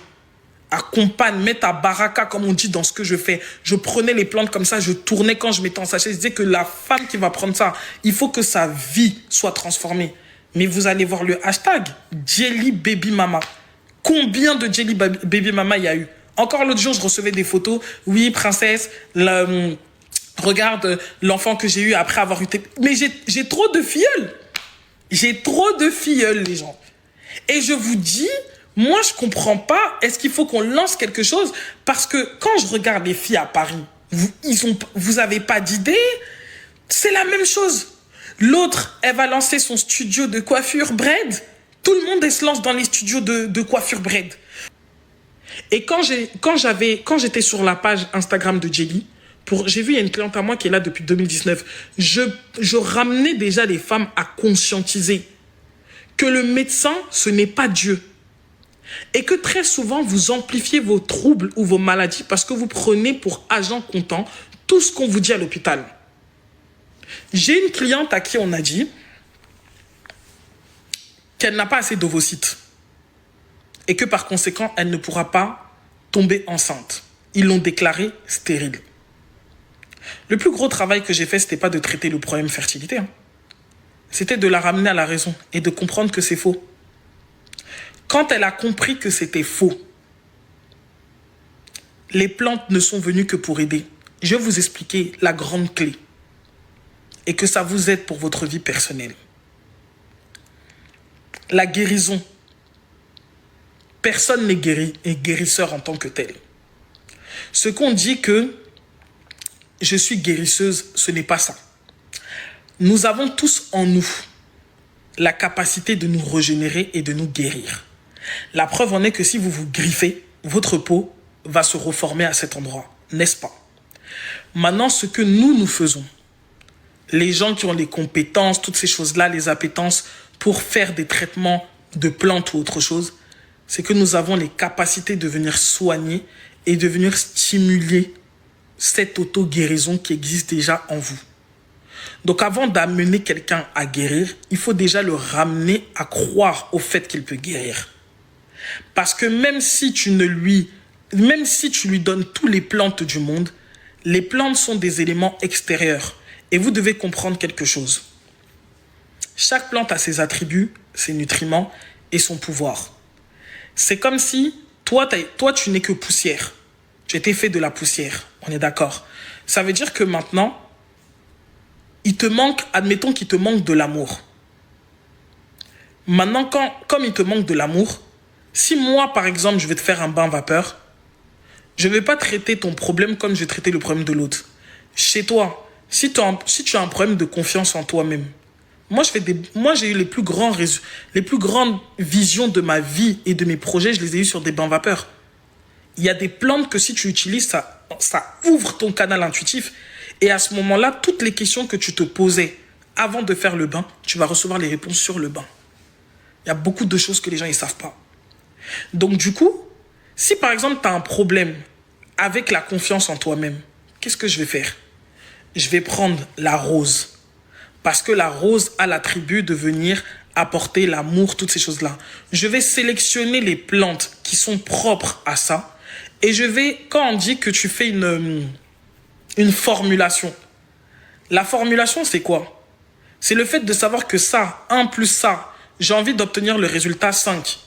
A: Accompagne, mets ta baraka, comme on dit dans ce que je fais. Je prenais les plantes comme ça, je tournais quand je mettais en sachet. Je disais que la femme qui va prendre ça, il faut que sa vie soit transformée. Mais vous allez voir le hashtag Jelly Baby Mama. Combien de Jelly Baby Mama il y a eu? Encore l'autre jour, je recevais des photos. Oui, princesse, regarde l'enfant que j'ai eu après avoir eu... Mais j'ai trop de filleuls. J'ai trop de filleuls, les gens. Et je vous dis... Moi, je comprends pas. Est-ce qu'il faut qu'on lance quelque chose? Parce que quand je regarde les filles à Paris, vous avez pas d'idée? C'est la même chose. L'autre, elle va lancer son studio de coiffure braid. Tout le monde se lance dans les studios de coiffure braid. Et quand j'étais sur la page Instagram de Jelly, j'ai vu, il y a une cliente à moi qui est là depuis 2019. Je ramenais déjà les femmes à conscientiser que le médecin, ce n'est pas Dieu. Et que très souvent, vous amplifiez vos troubles ou vos maladies parce que vous prenez pour agent comptant tout ce qu'on vous dit à l'hôpital. J'ai une cliente à qui on a dit qu'elle n'a pas assez d'ovocytes et que par conséquent, elle ne pourra pas tomber enceinte. Ils l'ont déclarée stérile. Le plus gros travail que j'ai fait, ce n'était pas de traiter le problème fertilité. C'était de la ramener à la raison et de comprendre que c'est faux. Quand elle a compris que c'était faux, les plantes ne sont venues que pour aider. Je vais vous expliquer la grande clé et que ça vous aide pour votre vie personnelle. La guérison. Personne n'est guéri et guérisseur en tant que tel. Ce qu'on dit que je suis guérisseuse, ce n'est pas ça. Nous avons tous en nous la capacité de nous régénérer et de nous guérir. La preuve en est que si vous vous griffez, votre peau va se reformer à cet endroit, n'est-ce pas? Maintenant, ce que nous faisons, les gens qui ont les compétences, toutes ces choses-là, les appétences pour faire des traitements de plantes ou autre chose, c'est que nous avons les capacités de venir soigner et de venir stimuler cette auto-guérison qui existe déjà en vous. Donc avant d'amener quelqu'un à guérir, il faut déjà le ramener à croire au fait qu'il peut guérir. Parce que même si tu lui donnes tous les plantes du monde, les plantes sont des éléments extérieurs. Et vous devez comprendre quelque chose. Chaque plante a ses attributs, ses nutriments et son pouvoir. C'est comme si toi tu n'es que poussière. Tu étais fait de la poussière, on est d'accord. Ça veut dire que maintenant, admettons qu'il te manque de l'amour. Maintenant, comme il te manque de l'amour, si moi, par exemple, je vais te faire un bain vapeur, je ne vais pas traiter ton problème comme je vais traiter le problème de l'autre. Chez toi, si tu as un problème de confiance en toi-même, moi j'ai eu les plus grandes visions de ma vie et de mes projets, je les ai eus sur des bains vapeurs. Il y a des plantes que si tu utilises, ça ouvre ton canal intuitif. Et à ce moment-là, toutes les questions que tu te posais avant de faire le bain, tu vas recevoir les réponses sur le bain. Il y a beaucoup de choses que les gens ne savent pas. Donc du coup, si par exemple tu as un problème avec la confiance en toi-même, qu'est-ce que je vais faire? Je vais prendre la rose. Parce que la rose a l'attribut de venir apporter l'amour, toutes ces choses-là. Je vais sélectionner les plantes qui sont propres à ça. Et quand on dit que tu fais une formulation, la formulation, c'est quoi? C'est le fait de savoir que ça, 1 plus ça, j'ai envie d'obtenir le résultat 5.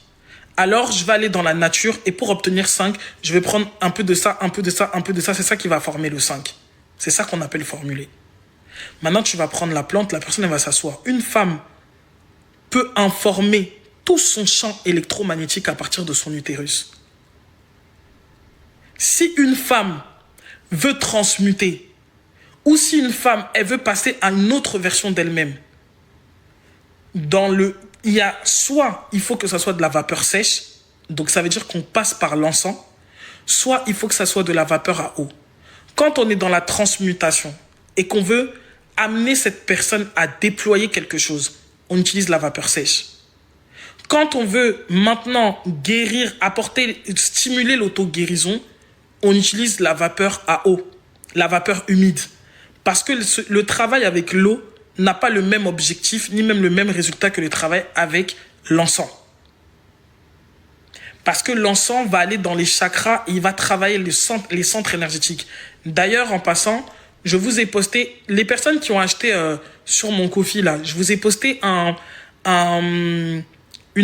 A: Alors, je vais aller dans la nature et pour obtenir 5, je vais prendre un peu de ça, un peu de ça, un peu de ça. C'est ça qui va former le 5. C'est ça qu'on appelle formuler. Maintenant, tu vas prendre la plante, la personne elle va s'asseoir. Une femme peut informer tout son champ électromagnétique à partir de son utérus. Si une femme veut transmuter, ou si une femme elle veut passer à une autre version d'elle-même, il faut que ça soit de la vapeur sèche, donc ça veut dire qu'on passe par l'encens, soit il faut que ça soit de la vapeur à eau. Quand on est dans la transmutation et qu'on veut amener cette personne à déployer quelque chose, on utilise la vapeur sèche. Quand on veut maintenant guérir, stimuler l'auto-guérison, on utilise la vapeur à eau, la vapeur humide. Parce que le travail avec l'eau n'a pas le même objectif, ni même le même résultat que le travail avec l'encens. Parce que l'encens va aller dans les chakras et il va travailler les centres énergétiques. D'ailleurs, en passant, je vous ai posté, les personnes qui ont acheté sur mon Ko-fi, là, je vous ai posté une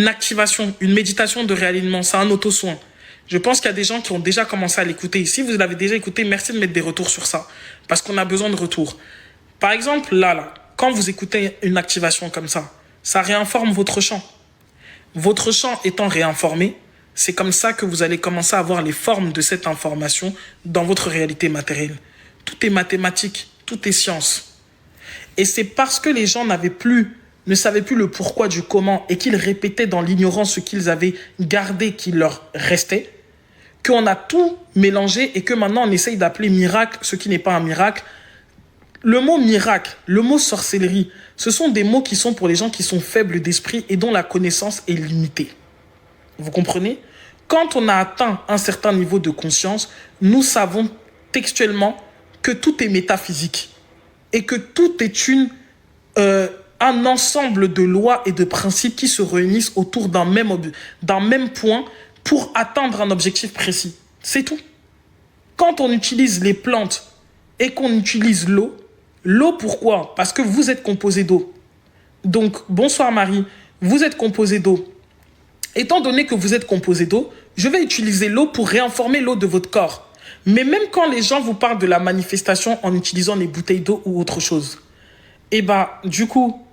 A: activation, une méditation de réalignement. C'est un auto-soin. Je pense qu'il y a des gens qui ont déjà commencé à l'écouter. Si vous l'avez déjà écouté, merci de mettre des retours sur ça. Parce qu'on a besoin de retours. Par exemple, là, quand vous écoutez une activation comme ça réinforme votre champ. Votre champ étant réinformé, c'est comme ça que vous allez commencer à avoir les formes de cette information dans votre réalité matérielle. Tout est mathématique, tout est science. Et c'est parce que les gens ne savaient plus le pourquoi du comment et qu'ils répétaient dans l'ignorance ce qu'ils avaient gardé qui leur restait, qu'on a tout mélangé et que maintenant on essaye d'appeler miracle ce qui n'est pas un miracle. Le mot miracle, le mot sorcellerie, ce sont des mots qui sont pour les gens qui sont faibles d'esprit et dont la connaissance est limitée. Vous comprenez? Quand on a atteint un certain niveau de conscience, nous savons textuellement que tout est métaphysique et que tout est un ensemble de lois et de principes qui se réunissent autour d'un même point pour atteindre un objectif précis. C'est tout. Quand on utilise les plantes et qu'on utilise l'eau pourquoi? Parce que vous êtes composé d'eau. Donc, bonsoir Marie, vous êtes composé d'eau. Étant donné que vous êtes composé d'eau, je vais utiliser l'eau pour réinformer l'eau de votre corps. Mais même quand les gens vous parlent de la manifestation en utilisant les bouteilles d'eau ou autre chose, du coup,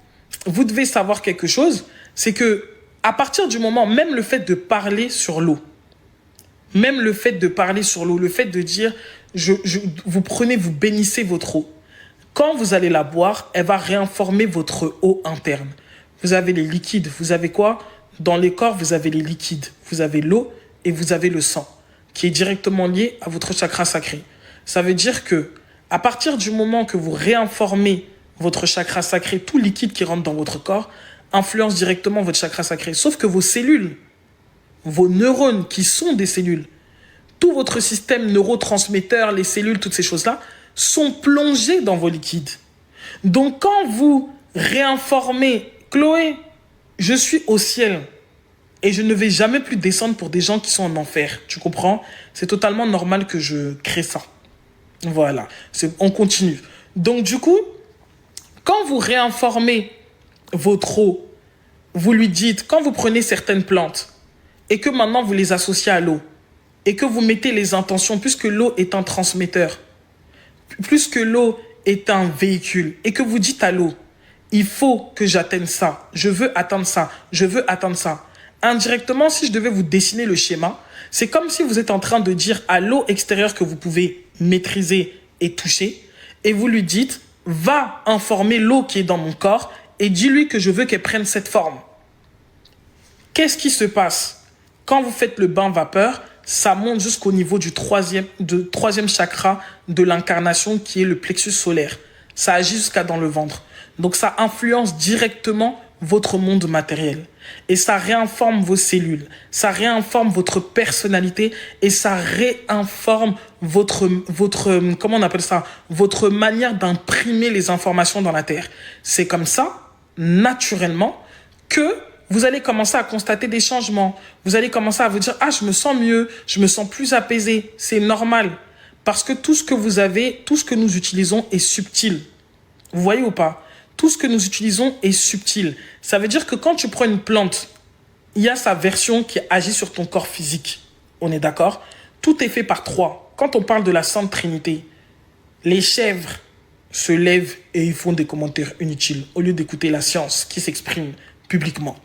A: vous devez savoir quelque chose, c'est que à partir du moment, même le fait de parler sur l'eau, Même le fait de parler sur l'eau, le fait de dire, vous prenez, vous bénissez votre eau. Quand vous allez la boire, elle va réinformer votre eau interne. Vous avez les liquides. Vous avez quoi? Dans les corps, vous avez les liquides. Vous avez l'eau et vous avez le sang, qui est directement lié à votre chakra sacré. Ça veut dire que, à partir du moment que vous réinformez votre chakra sacré, tout liquide qui rentre dans votre corps influence directement votre chakra sacré. Sauf que vos cellules, vos neurones qui sont des cellules, tout votre système neurotransmetteur, les cellules, toutes ces choses-là, sont plongées dans vos liquides. Donc quand vous réinformez, Chloé, je suis au ciel et je ne vais jamais plus descendre pour des gens qui sont en enfer. Tu comprends? C'est totalement normal que je crée ça. Voilà, on continue. Donc du coup, quand vous réinformez votre eau, vous lui dites, quand vous prenez certaines plantes et que maintenant vous les associez à l'eau et que vous mettez les intentions, puisque l'eau est un transmetteur, plus que l'eau est un véhicule, et que vous dites à l'eau, il faut que j'atteigne ça, je veux atteindre ça, je veux atteindre ça. Indirectement, si je devais vous dessiner le schéma, c'est comme si vous êtes en train de dire à l'eau extérieure que vous pouvez maîtriser et toucher, et vous lui dites, va informer l'eau qui est dans mon corps, et dis-lui que je veux qu'elle prenne cette forme. Qu'est-ce qui se passe? Quand vous faites le bain vapeur, ça monte jusqu'au niveau du troisième chakra de l'incarnation qui est le plexus solaire. Ça agit jusqu'à dans le ventre. Donc ça influence directement votre monde matériel. Et ça réinforme vos cellules, ça réinforme votre personnalité et ça réinforme comment on appelle ça, votre manière d'imprimer les informations dans la Terre. C'est comme ça, naturellement, que vous allez commencer à constater des changements. Vous allez commencer à vous dire, ah, je me sens mieux, je me sens plus apaisé. C'est normal. Parce que tout ce que vous avez, tout ce que nous utilisons est subtil. Vous voyez ou pas? Tout ce que nous utilisons est subtil. Ça veut dire que quand tu prends une plante, il y a sa version qui agit sur ton corps physique. On est d'accord? Tout est fait par trois. Quand on parle de la Sainte Trinité, les chèvres se lèvent et ils font des commentaires inutiles au lieu d'écouter la science qui s'exprime publiquement.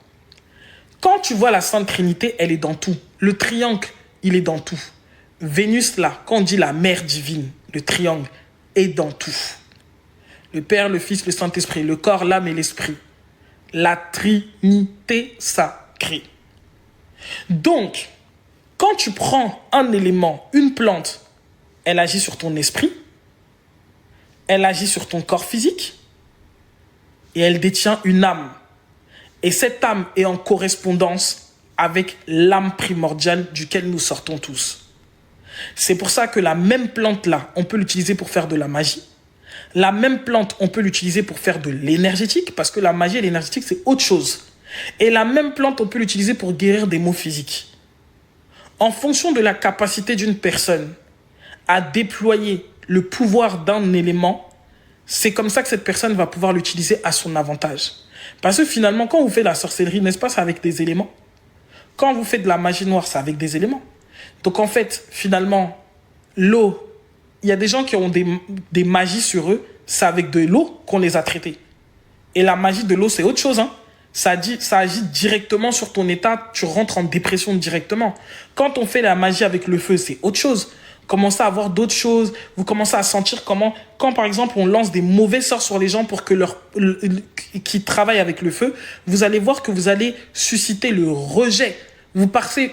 A: Quand tu vois la Sainte Trinité, elle est dans tout. Le triangle, il est dans tout. Vénus, là, quand on dit la mère divine, le triangle est dans tout. Le Père, le Fils, le Saint-Esprit, le corps, l'âme et l'esprit. La Trinité sacrée. Donc, quand tu prends un élément, une plante, elle agit sur ton esprit, elle agit sur ton corps physique et elle détient une âme. Et cette âme est en correspondance avec l'âme primordiale duquel nous sortons tous. C'est pour ça que la même plante-là, on peut l'utiliser pour faire de la magie. La même plante, on peut l'utiliser pour faire de l'énergétique, parce que la magie et l'énergétique, c'est autre chose. Et la même plante, on peut l'utiliser pour guérir des maux physiques. En fonction de la capacité d'une personne à déployer le pouvoir d'un élément, c'est comme ça que cette personne va pouvoir l'utiliser à son avantage. Parce que finalement, quand vous faites de la sorcellerie, n'est-ce pas, c'est avec des éléments. Quand vous faites de la magie noire, c'est avec des éléments. Donc en fait, finalement, l'eau, il y a des gens qui ont des magies sur eux, c'est avec de l'eau qu'on les a traités. Et la magie de l'eau, c'est autre chose, hein. Ça agit directement sur ton état, tu rentres en dépression directement. Quand on fait la magie avec le feu, c'est autre chose. Commencez à avoir d'autres choses, vous commencez à sentir comment, quand par exemple on lance des mauvais sorts sur les gens pour que qui travaillent avec le feu, vous allez voir que vous allez susciter le rejet. Vous partez,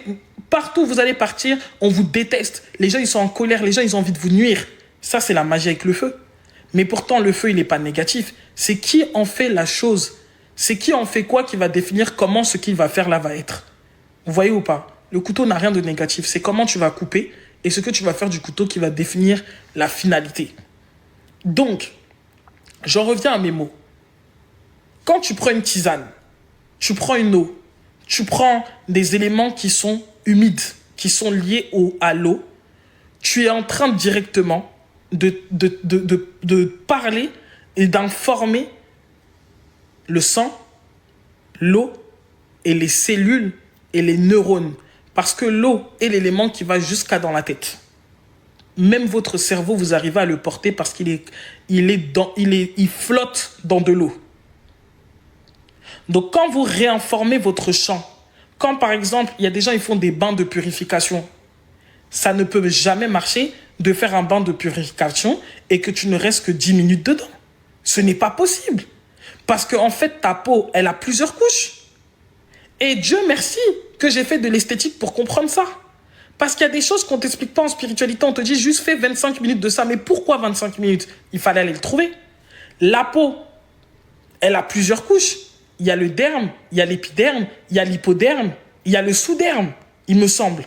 A: partout où vous allez partir, on vous déteste. Les gens, ils sont en colère, les gens, ils ont envie de vous nuire. Ça, c'est la magie avec le feu. Mais pourtant, le feu, il n'est pas négatif. C'est qui en fait la chose. C'est qui en fait quoi qui va définir comment ce qu'il va faire là va être. Vous voyez ou pas? Le couteau n'a rien de négatif. C'est comment tu vas couper et ce que tu vas faire du couteau qui va définir la finalité. Donc, j'en reviens à mes mots. Quand tu prends une tisane, tu prends une eau, tu prends des éléments qui sont humides, qui sont liés à l'eau, tu es en train directement de parler et d'informer le sang, l'eau et les cellules et les neurones. Parce que l'eau est l'élément qui va jusqu'à dans la tête. Même votre cerveau, vous arrivez à le porter parce qu'il flotte dans de l'eau. Donc quand vous réinformez votre champ, quand par exemple, il y a des gens qui font des bains de purification, Ça ne peut jamais marcher de faire un bain de purification et que tu ne restes que 10 minutes dedans. Ce n'est pas possible. Parce qu'en fait, ta peau, elle a plusieurs couches. Et Dieu merci que j'ai fait de l'esthétique pour comprendre ça. Parce qu'il y a des choses qu'on ne t'explique pas en spiritualité. On te dit juste fais 25 minutes de ça. Mais pourquoi 25 minutes? Il fallait aller le trouver. La peau, elle a plusieurs couches. Il y a le derme, il y a l'épiderme, il y a l'hypoderme, il y a le sous-derme, il me semble.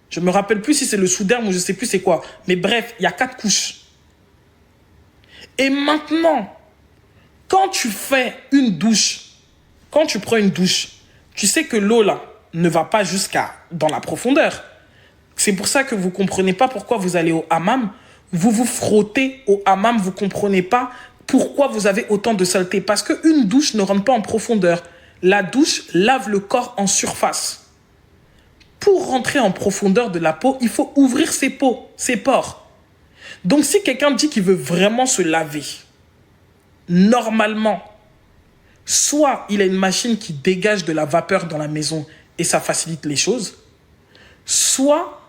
A: Je ne me rappelle plus si c'est le sous-derme ou je ne sais plus c'est quoi. Mais bref, il y a 4 couches. Et maintenant, quand tu fais une douche, quand tu prends une douche, tu sais que l'eau là ne va pas jusqu'à dans la profondeur. C'est pour ça que vous ne comprenez pas pourquoi vous allez au hammam. Vous vous frottez au hammam, vous ne comprenez pas pourquoi vous avez autant de saleté. Parce qu'une douche ne rentre pas en profondeur. La douche lave le corps en surface. Pour rentrer en profondeur de la peau, il faut ouvrir ses pores. Donc si quelqu'un dit qu'il veut vraiment se laver, normalement, soit il a une machine qui dégage de la vapeur dans la maison et ça facilite les choses, soit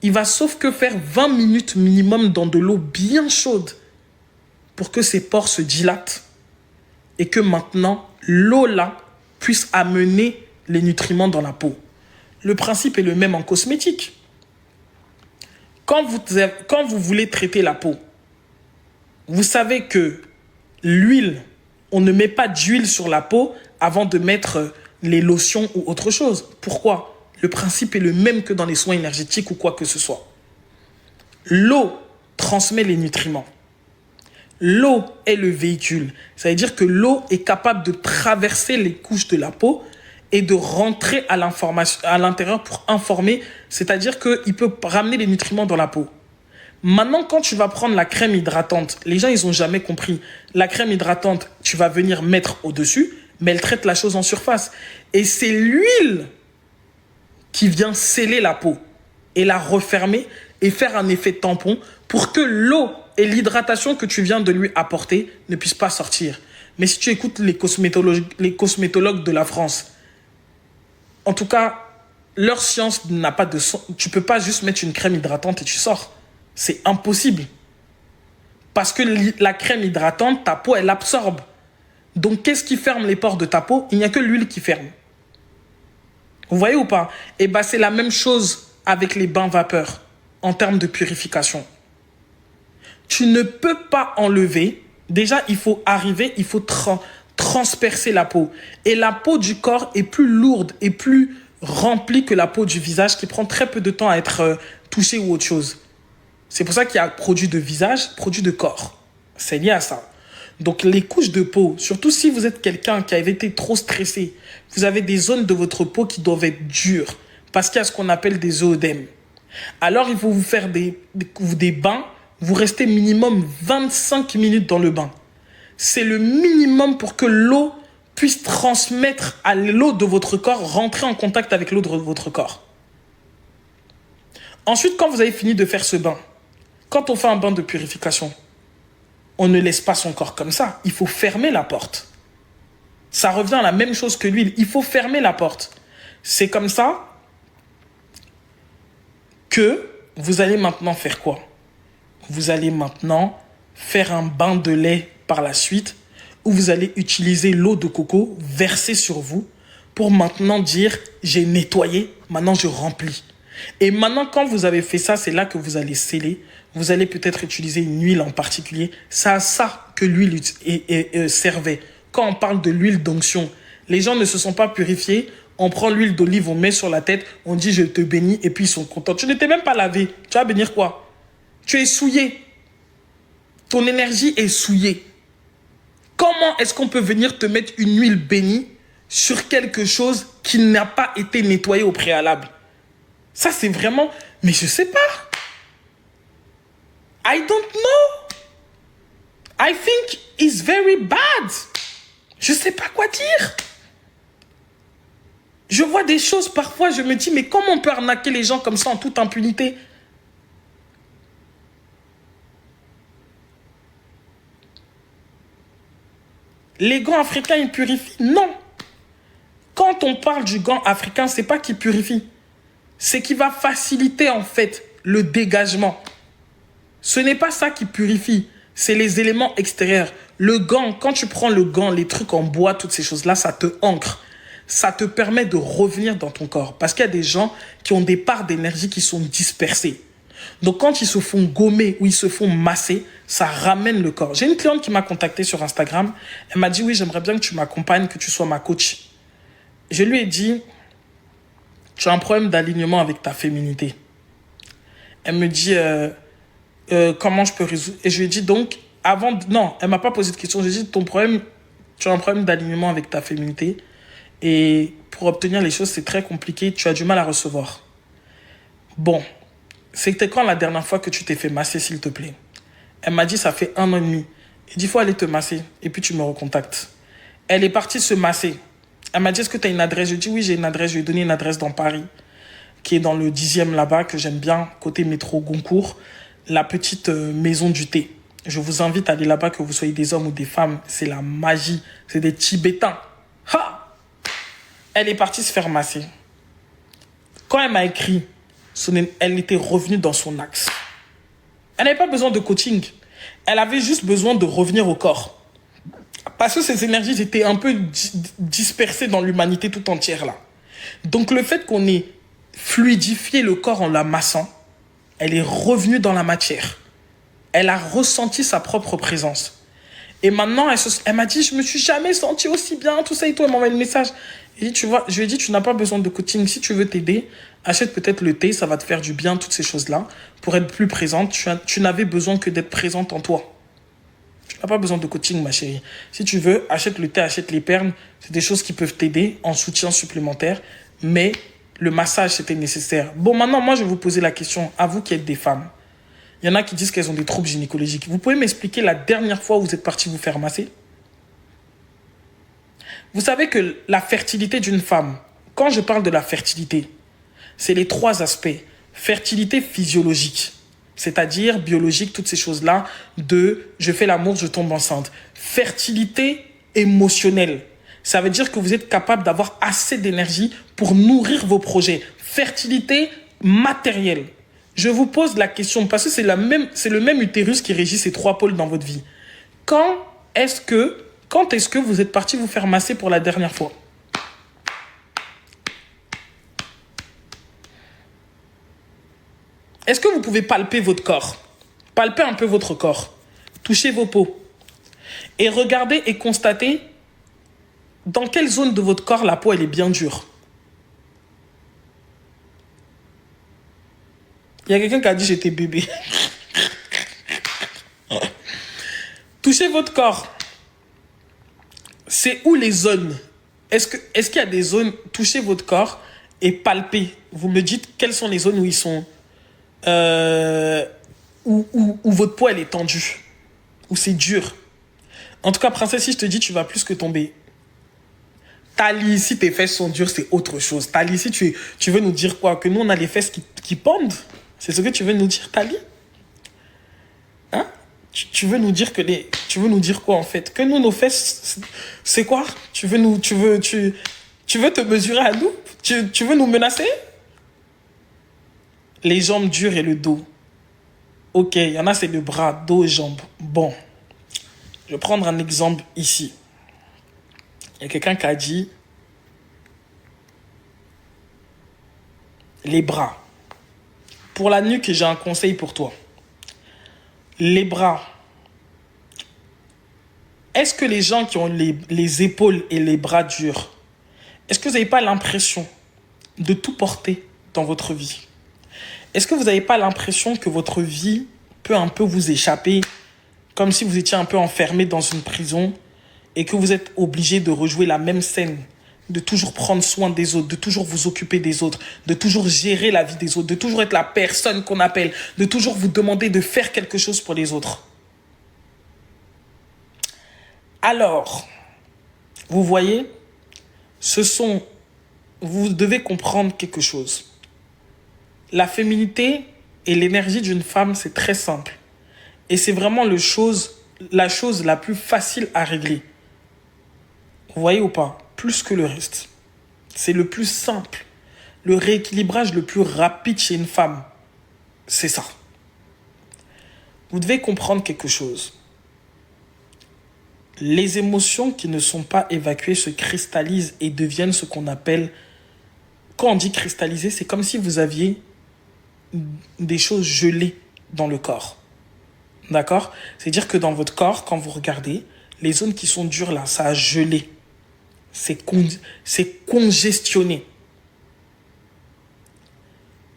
A: il va sauf que faire 20 minutes minimum dans de l'eau bien chaude pour que ses pores se dilatent et que maintenant, l'eau là puisse amener les nutriments dans la peau. Le principe est le même en cosmétique. Quand vous voulez traiter la peau, vous savez que l'huile, on ne met pas d'huile sur la peau avant de mettre les lotions ou autre chose. Pourquoi? Le principe est le même que dans les soins énergétiques ou quoi que ce soit. L'eau transmet les nutriments. L'eau est le véhicule. Ça veut dire que l'eau est capable de traverser les couches de la peau et de rentrer à l'intérieur pour informer. C'est-à-dire qu'il peut ramener les nutriments dans la peau. Maintenant, quand tu vas prendre la crème hydratante, les gens, ils n'ont jamais compris. La crème hydratante, tu vas venir mettre au-dessus, mais elle traite la chose en surface. Et c'est l'huile qui vient sceller la peau et la refermer et faire un effet tampon pour que l'eau et l'hydratation que tu viens de lui apporter ne puissent pas sortir. Mais si tu écoutes les cosmétologues de la France, en tout cas, leur science n'a pas de son. Tu ne peux pas juste mettre une crème hydratante et tu sors. C'est impossible. Parce que la crème hydratante, ta peau, elle absorbe. Donc, qu'est-ce qui ferme les pores de ta peau? Il n'y a que l'huile qui ferme. Vous voyez ou pas? Et bien, c'est la même chose avec les bains vapeur en termes de purification. Tu ne peux pas enlever. Déjà, il faut transpercer la peau. Et la peau du corps est plus lourde et plus remplie que la peau du visage qui prend très peu de temps à être touchée ou autre chose. C'est pour ça qu'il y a produit de visage, produit de corps. C'est lié à ça. Donc, les couches de peau, surtout si vous êtes quelqu'un qui avait été trop stressé, vous avez des zones de votre peau qui doivent être dures parce qu'il y a ce qu'on appelle des œdèmes. Alors, il faut vous faire des bains. Vous restez minimum 25 minutes dans le bain. C'est le minimum pour que l'eau puisse transmettre à l'eau de votre corps, rentrer en contact avec l'eau de votre corps. Ensuite, quand vous avez fini de faire ce bain, quand on fait un bain de purification, on ne laisse pas son corps comme ça. Il faut fermer la porte. Ça revient à la même chose que l'huile. Il faut fermer la porte. C'est comme ça que vous allez maintenant faire quoi? Vous allez maintenant faire un bain de lait par la suite où vous allez utiliser l'eau de coco versée sur vous pour maintenant dire « j'ai nettoyé, maintenant je remplis ». Et maintenant, quand vous avez fait ça, c'est là que vous allez sceller. Vous allez peut-être utiliser une huile en particulier. C'est à ça que l'huile servait. Quand on parle de l'huile d'onction, les gens ne se sont pas purifiés. On prend l'huile d'olive, on met sur la tête, on dit « je te bénis » et puis ils sont contents. Tu ne t'es même pas lavé. Tu vas bénir quoi? Tu es souillé. Ton énergie est souillée. Comment est-ce qu'on peut venir te mettre une huile bénie sur quelque chose qui n'a pas été nettoyé au préalable? Ça, c'est vraiment... Mais je sais pas. I don't know. I think it's very bad. Je sais pas quoi dire. Je vois des choses parfois, je me dis, mais comment on peut arnaquer les gens comme ça en toute impunité? Les gants africains, ils purifient? Non. Quand on parle du gant africain, c'est pas qu'il purifie. c'est qui va faciliter en fait le dégagement. Ce n'est pas ça qui purifie, c'est les éléments extérieurs. Le gant, quand tu prends le gant, les trucs en bois, toutes ces choses-là, ça te ancre. Ça te permet de revenir dans ton corps. Parce qu'il y a des gens qui ont des parts d'énergie qui sont dispersées. Donc quand ils se font gommer ou ils se font masser, ça ramène le corps. J'ai une cliente qui m'a contacté sur Instagram. Elle m'a dit, oui, j'aimerais bien que tu m'accompagnes, que tu sois ma coach. Je lui ai dit, tu as un problème d'alignement avec ta féminité. Elle me dit, comment je peux résoudre? Et je lui ai dit, donc, non, elle ne m'a pas posé de question. Je lui ai dit, tu as un problème d'alignement avec ta féminité. Et pour obtenir les choses, c'est très compliqué. Tu as du mal à recevoir. Bon, c'était quand la dernière fois que tu t'es fait masser, s'il te plaît? Elle m'a dit, ça fait 1 an et demi. Il dit, il faut aller te masser. Et puis tu me recontactes. Elle est partie se masser. Elle m'a dit, est-ce que tu as une adresse? Je lui ai dit, oui, j'ai une adresse. Je lui ai donné une adresse dans Paris, qui est dans le 10e là-bas, que j'aime bien, côté métro Goncourt, la petite maison du thé. Je vous invite à aller là-bas, que vous soyez des hommes ou des femmes. C'est la magie. C'est des Tibétains. Ha! Elle est partie se faire masser. Quand elle m'a écrit, elle était revenue dans son axe. Elle n'avait pas besoin de coaching. Elle avait juste besoin de revenir au corps. Parce que ses énergies étaient un peu dispersées dans l'humanité tout entière là. Donc le fait qu'on ait fluidifié le corps en la massant, elle est revenue dans la matière. Elle a ressenti sa propre présence. Et maintenant, elle m'a dit, je me suis jamais sentie aussi bien, tout ça et tout. Elle m'a envoyé le message. Et tu vois, je lui ai dit, tu n'as pas besoin de coaching. Si tu veux t'aider, achète peut-être le thé, ça va te faire du bien, toutes ces choses-là. Pour être plus présente, tu n'avais besoin que d'être présente en toi. Tu n'as pas besoin de coaching, ma chérie. Si tu veux, achète le thé, achète les perles. C'est des choses qui peuvent t'aider en soutien supplémentaire. Mais le massage, c'était nécessaire. Bon, maintenant, moi, je vais vous poser la question, à vous qui êtes des femmes. Il y en a qui disent qu'elles ont des troubles gynécologiques. Vous pouvez m'expliquer la dernière fois où vous êtes parti vous faire masser? Vous savez que la fertilité d'une femme, quand je parle de la fertilité, c'est les 3 aspects. Fertilité physiologique, c'est-à-dire biologique, toutes ces choses-là, je fais l'amour, je tombe enceinte. Fertilité émotionnelle, ça veut dire que vous êtes capable d'avoir assez d'énergie pour nourrir vos projets. Fertilité matérielle. Je vous pose la question parce que c'est le même utérus qui régit ces 3 pôles dans votre vie. Quand est-ce que vous êtes parti vous faire masser pour la dernière fois? Est-ce que vous pouvez palper votre corps? Palpez un peu votre corps. Touchez vos peaux. Et regardez et constatez dans quelle zone de votre corps la peau elle est bien dure. Il y a quelqu'un qui a dit j'étais bébé. Touchez votre corps. C'est où les zones? Est-ce qu'il y a des zones? Touchez votre corps et palpez. Vous me dites quelles sont les zones où ils sont... où votre peau elle est tendue. Où c'est dur. En tout cas, princesse, si je te dis, tu vas plus que tomber. Tali, si tes fesses sont dures, c'est autre chose. Tali, si tu veux nous dire quoi? Que nous, on a les fesses qui pendent? C'est ce que tu veux nous dire, Tali? Hein? Tu veux nous dire tu veux nous dire quoi, en fait? Que nous, nos fesses, c'est quoi? Tu veux te mesurer à nous? Tu veux nous menacer? Les jambes dures et le dos. Ok, il y en a, c'est le bras, dos et jambes. Bon, je vais prendre un exemple ici. Il y a quelqu'un qui a dit les bras. Pour la nuque, j'ai un conseil pour toi. Les bras. Est-ce que les gens qui ont les épaules et les bras durs, est-ce que vous n'avez pas l'impression de tout porter dans votre vie? Est-ce que vous n'avez pas l'impression que votre vie peut un peu vous échapper, comme si vous étiez un peu enfermé dans une prison et que vous êtes obligé de rejouer la même scène, de toujours prendre soin des autres, de toujours vous occuper des autres, de toujours gérer la vie des autres, de toujours être la personne qu'on appelle, de toujours vous demander de faire quelque chose pour les autres? Alors, vous voyez, vous devez comprendre quelque chose. La féminité et l'énergie d'une femme, c'est très simple. Et c'est vraiment la chose la plus facile à régler. Vous voyez ou pas? Plus que le reste. C'est le plus simple. Le rééquilibrage le plus rapide chez une femme, c'est ça. Vous devez comprendre quelque chose. Les émotions qui ne sont pas évacuées se cristallisent et deviennent ce qu'on appelle... Quand on dit cristalliser, c'est comme si vous aviez des choses gelées dans le corps. D'accord? C'est-à-dire que dans votre corps, quand vous regardez, les zones qui sont dures là, ça a gelé. C'est congestionné.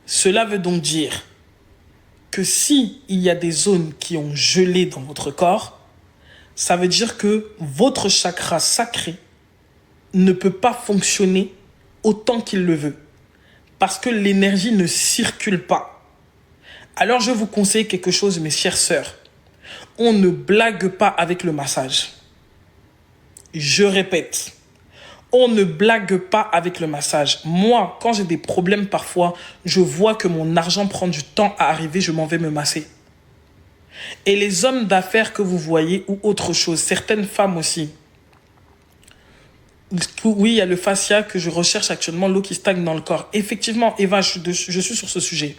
A: Cela veut donc dire que si il y a des zones qui ont gelé dans votre corps, ça veut dire que votre chakra sacré ne peut pas fonctionner autant qu'il le veut. Parce que l'énergie ne circule pas. Alors je vous conseille quelque chose, mes chères sœurs. On ne blague pas avec le massage. Je répète, on ne blague pas avec le massage. Moi, quand j'ai des problèmes parfois, je vois que mon argent prend du temps à arriver, je m'en vais me masser. Et les hommes d'affaires que vous voyez ou autre chose, certaines femmes aussi. Oui, il y a le fascia que je recherche actuellement, l'eau qui stagne dans le corps. Effectivement, Eva, je suis sur ce sujet.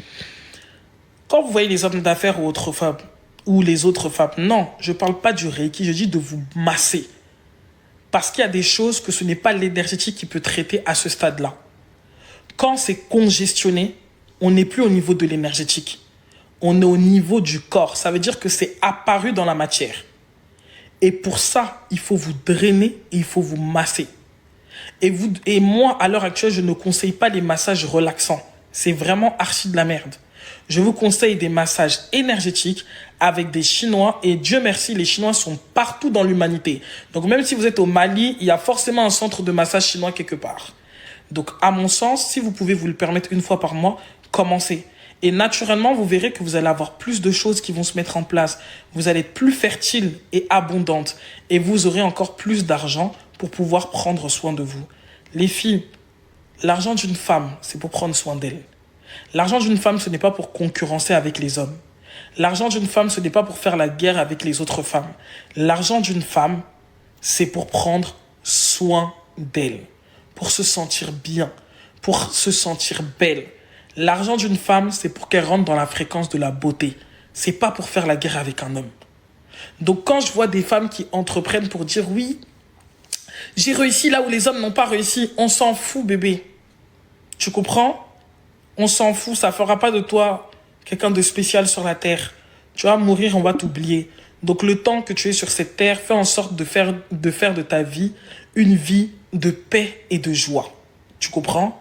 A: Quand vous voyez les hommes d'affaires ou autres femmes, ou les autres femmes, non, je ne parle pas du Reiki, je dis de vous masser. Parce qu'il y a des choses que ce n'est pas l'énergétique qui peut traiter à ce stade-là. Quand c'est congestionné, on n'est plus au niveau de l'énergétique. On est au niveau du corps. Ça veut dire que c'est apparu dans la matière. Et pour ça, il faut vous drainer et il faut vous masser. Et moi, à l'heure actuelle, je ne conseille pas les massages relaxants. C'est vraiment archi de la merde. Je vous conseille des massages énergétiques avec des Chinois. Et Dieu merci, les Chinois sont partout dans l'humanité. Donc même si vous êtes au Mali, il y a forcément un centre de massage chinois quelque part. Donc à mon sens, si vous pouvez vous le permettre une fois par mois, commencez. Et naturellement, vous verrez que vous allez avoir plus de choses qui vont se mettre en place. Vous allez être plus fertile et abondante. Et vous aurez encore plus d'argent pour pouvoir prendre soin de vous. Les filles, l'argent d'une femme, c'est pour prendre soin d'elle. L'argent d'une femme, ce n'est pas pour concurrencer avec les hommes. L'argent d'une femme, ce n'est pas pour faire la guerre avec les autres femmes. L'argent d'une femme, c'est pour prendre soin d'elle, pour se sentir bien, pour se sentir belle. L'argent d'une femme, c'est pour qu'elle rentre dans la fréquence de la beauté. C'est pas pour faire la guerre avec un homme. Donc quand je vois des femmes qui entreprennent pour dire oui, j'ai réussi là où les hommes n'ont pas réussi, on s'en fout bébé. Tu comprends ? On s'en fout, ça fera pas de toi quelqu'un de spécial sur la terre. Tu vas mourir, on va t'oublier. Donc le temps que tu es sur cette terre, fais en sorte de faire de ta vie une vie de paix et de joie. Tu comprends ?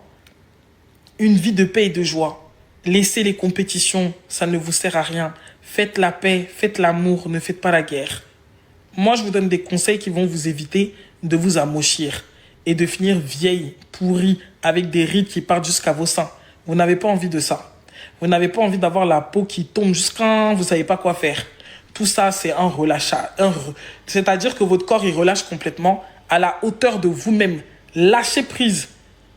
A: Une vie de paix et de joie. Laissez les compétitions, ça ne vous sert à rien. Faites la paix, faites l'amour, ne faites pas la guerre. Moi, je vous donne des conseils qui vont vous éviter de vous amochir et de finir vieille, pourrie, avec des rides qui partent jusqu'à vos seins. Vous n'avez pas envie de ça. Vous n'avez pas envie d'avoir la peau qui tombe jusqu'à vous ne savez pas quoi faire. Tout ça, c'est un relâchage. C'est-à-dire que votre corps, il relâche complètement à la hauteur de vous-même. Lâchez prise.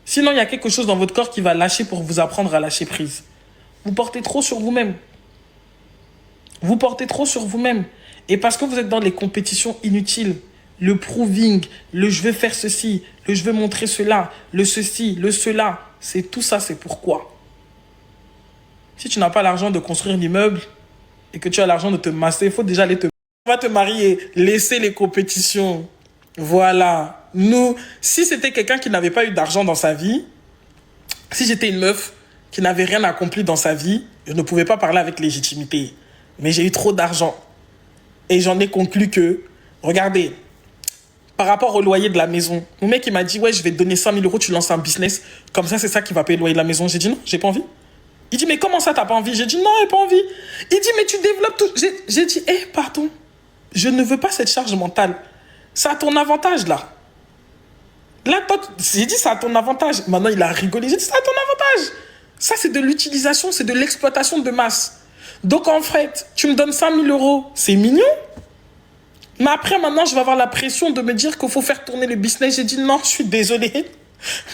A: Sinon, il y a quelque chose dans votre corps qui va lâcher pour vous apprendre à lâcher prise. Vous portez trop sur vous-même. Vous portez trop sur vous-même. Et parce que vous êtes dans les compétitions inutiles, le proving, le je vais faire ceci, le je vais montrer cela, le ceci, le cela, c'est tout ça, c'est pourquoi. Si tu n'as pas l'argent de construire un immeuble et que tu as l'argent de te masser, il faut déjà aller te... On va te marier, laisser les compétitions. Voilà. Nous, si c'était quelqu'un qui n'avait pas eu d'argent dans sa vie, si j'étais une meuf qui n'avait rien accompli dans sa vie, je ne pouvais pas parler avec légitimité. Mais j'ai eu trop d'argent. Et j'en ai conclu que, regardez, par rapport au loyer de la maison, mon mec il m'a dit, ouais, je vais te donner 100 000 euros, tu lances un business. Comme ça, c'est ça qui va payer le loyer de la maison. J'ai dit non, j'ai pas envie. Il dit, mais comment ça, t'as pas envie? J'ai dit non, j'ai pas envie. Il dit, mais tu développes tout. J'ai dit, pardon, je ne veux pas cette charge mentale. C'est à ton avantage, là. Là, toi, j'ai dit, c'est à ton avantage. Maintenant, il a rigolé. J'ai dit, c'est à ton avantage. Ça, c'est de l'utilisation, c'est de l'exploitation de masse. Donc, en fait, tu me donnes 5 000 euros, c'est mignon. Mais après, maintenant, je vais avoir la pression de me dire qu'il faut faire tourner le business. J'ai dit, non, je suis désolé.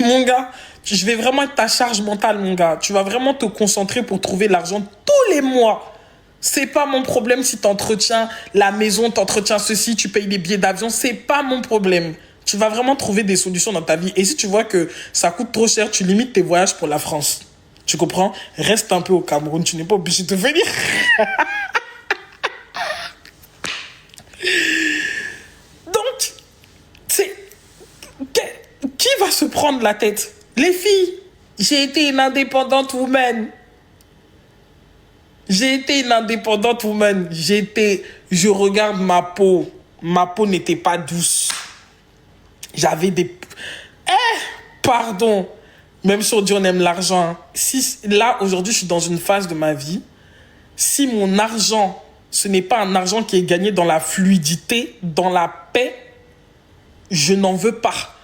A: Mon gars, je vais vraiment être ta charge mentale, mon gars. Tu vas vraiment te concentrer pour trouver l'argent tous les mois. C'est pas mon problème si tu entretiens la maison, tu entretiens ceci, tu payes les billets d'avion. C'est pas mon problème. Tu vas vraiment trouver des solutions dans ta vie. Et si tu vois que ça coûte trop cher, tu limites tes voyages pour la France. Tu comprends? Reste un peu au Cameroun, tu n'es pas obligé de venir. Donc, qui va se prendre la tête? Les filles. J'ai été une indépendante woman. J'ai été une indépendante woman. Je regarde ma peau. Ma peau n'était pas douce. J'avais des... Pardon. Même si on dit on aime l'argent. Si, là, aujourd'hui, je suis dans une phase de ma vie. Si mon argent, ce n'est pas un argent qui est gagné dans la fluidité, dans la paix, je n'en veux pas.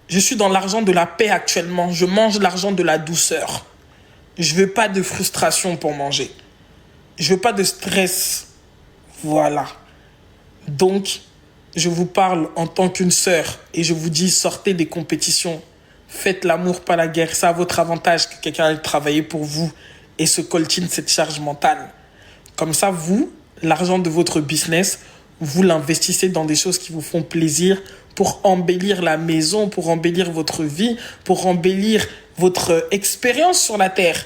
A: Je suis dans l'argent de la paix actuellement. Je mange l'argent de la douceur. Je veux pas de frustration pour manger. Je veux pas de stress. Voilà. Donc, je vous parle en tant qu'une sœur et je vous dis, sortez des compétitions. Faites l'amour, pas la guerre. C'est à votre avantage que quelqu'un aille travailler pour vous et se coltine cette charge mentale. Comme ça, vous, l'argent de votre business, vous l'investissez dans des choses qui vous font plaisir pour embellir la maison, pour embellir votre vie, pour embellir votre expérience sur la terre.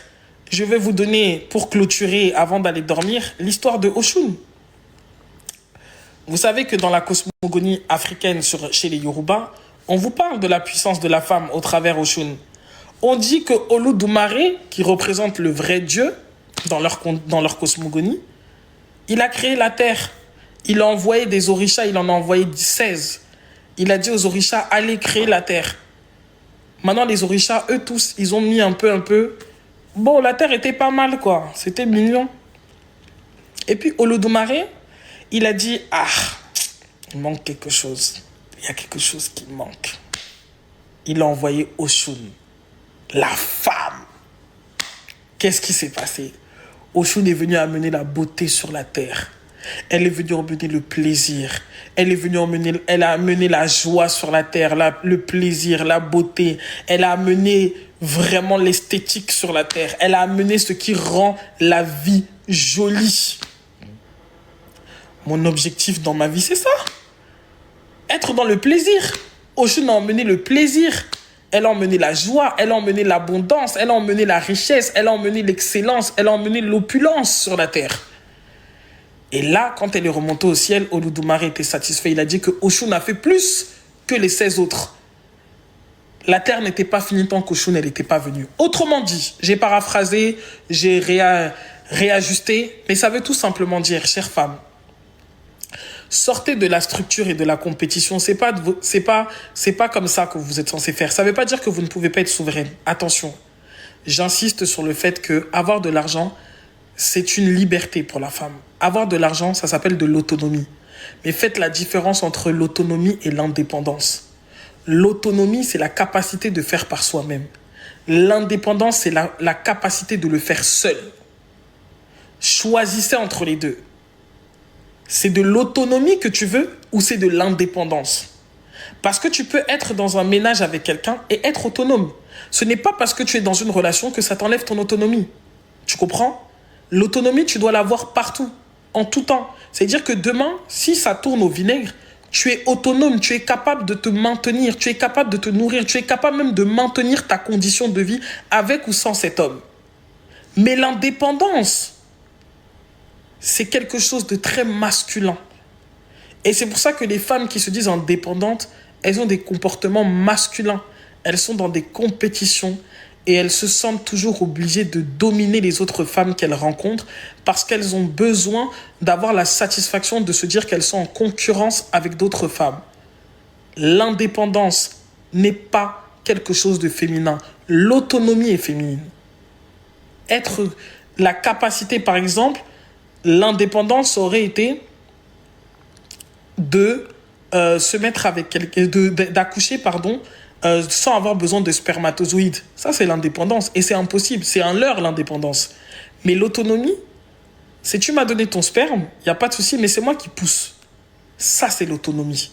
A: Je vais vous donner, pour clôturer, avant d'aller dormir, l'histoire de Oshun. Vous savez que dans la cosmogonie africaine chez les Yoruba, on vous parle de la puissance de la femme au travers Oshun. On dit que Olodumare, qui représente le vrai Dieu dans leur cosmogonie, il a créé la terre. Il a envoyé des orishas, il en a envoyé 16. Il a dit aux orishas, allez créer la terre. Maintenant, les orishas, eux tous, ils ont mis un peu. Bon, la terre était pas mal, quoi. C'était mignon. Et puis, Olodumare, il a dit, il manque quelque chose. Il y a quelque chose qui manque. Il a envoyé Oshun, la femme. Qu'est-ce qui s'est passé? Oshun est venue amener la beauté sur la terre. Elle est venue emmener le plaisir. Elle a amené la joie sur la terre, le plaisir, la beauté. Elle a amené vraiment l'esthétique sur la terre. Elle a amené ce qui rend la vie jolie. Mon objectif dans ma vie, c'est ça. Être dans le plaisir. Oshun a emmené le plaisir. Elle a emmené la joie, elle a emmené l'abondance, elle a emmené la richesse, elle a emmené l'excellence, elle a emmené l'opulence sur la terre. Et là, quand elle est remontée au ciel, Olodumare était satisfait. Il a dit que Oshun a fait plus que les 16 autres. La terre n'était pas finie tant qu'Oshun n'était pas venue. Autrement dit, j'ai paraphrasé, j'ai réajusté, mais ça veut tout simplement dire, chères femmes, sortez de la structure et de la compétition. C'est pas comme ça que vous êtes censé faire. Ça ne veut pas dire que vous ne pouvez pas être souveraine. Attention, j'insiste sur le fait que avoir de l'argent, c'est une liberté pour la femme. Avoir de l'argent, ça s'appelle de l'autonomie. Mais faites la différence entre l'autonomie et l'indépendance. L'autonomie, c'est la capacité de faire par soi-même. L'indépendance, c'est la capacité de le faire seul. Choisissez entre les deux. C'est de l'autonomie que tu veux ou c'est de l'indépendance? Parce que tu peux être dans un ménage avec quelqu'un et être autonome. Ce n'est pas parce que tu es dans une relation que ça t'enlève ton autonomie. Tu comprends? L'autonomie, tu dois l'avoir partout, en tout temps. C'est-à-dire que demain, si ça tourne au vinaigre, tu es autonome, tu es capable de te maintenir, tu es capable de te nourrir, tu es capable même de maintenir ta condition de vie avec ou sans cet homme. Mais l'indépendance, c'est quelque chose de très masculin. Et c'est pour ça que les femmes qui se disent indépendantes, elles ont des comportements masculins. Elles sont dans des compétitions et elles se sentent toujours obligées de dominer les autres femmes qu'elles rencontrent parce qu'elles ont besoin d'avoir la satisfaction de se dire qu'elles sont en concurrence avec d'autres femmes. L'indépendance n'est pas quelque chose de féminin. L'autonomie est féminine. Être la capacité, par exemple, l'indépendance aurait été de se mettre avec quelqu'un, d'accoucher, sans avoir besoin de spermatozoïdes. Ça, c'est l'indépendance. Et c'est impossible. C'est un leurre, l'indépendance. Mais l'autonomie, c'est tu m'as donné ton sperme, il n'y a pas de souci, mais c'est moi qui pousse. Ça, c'est l'autonomie.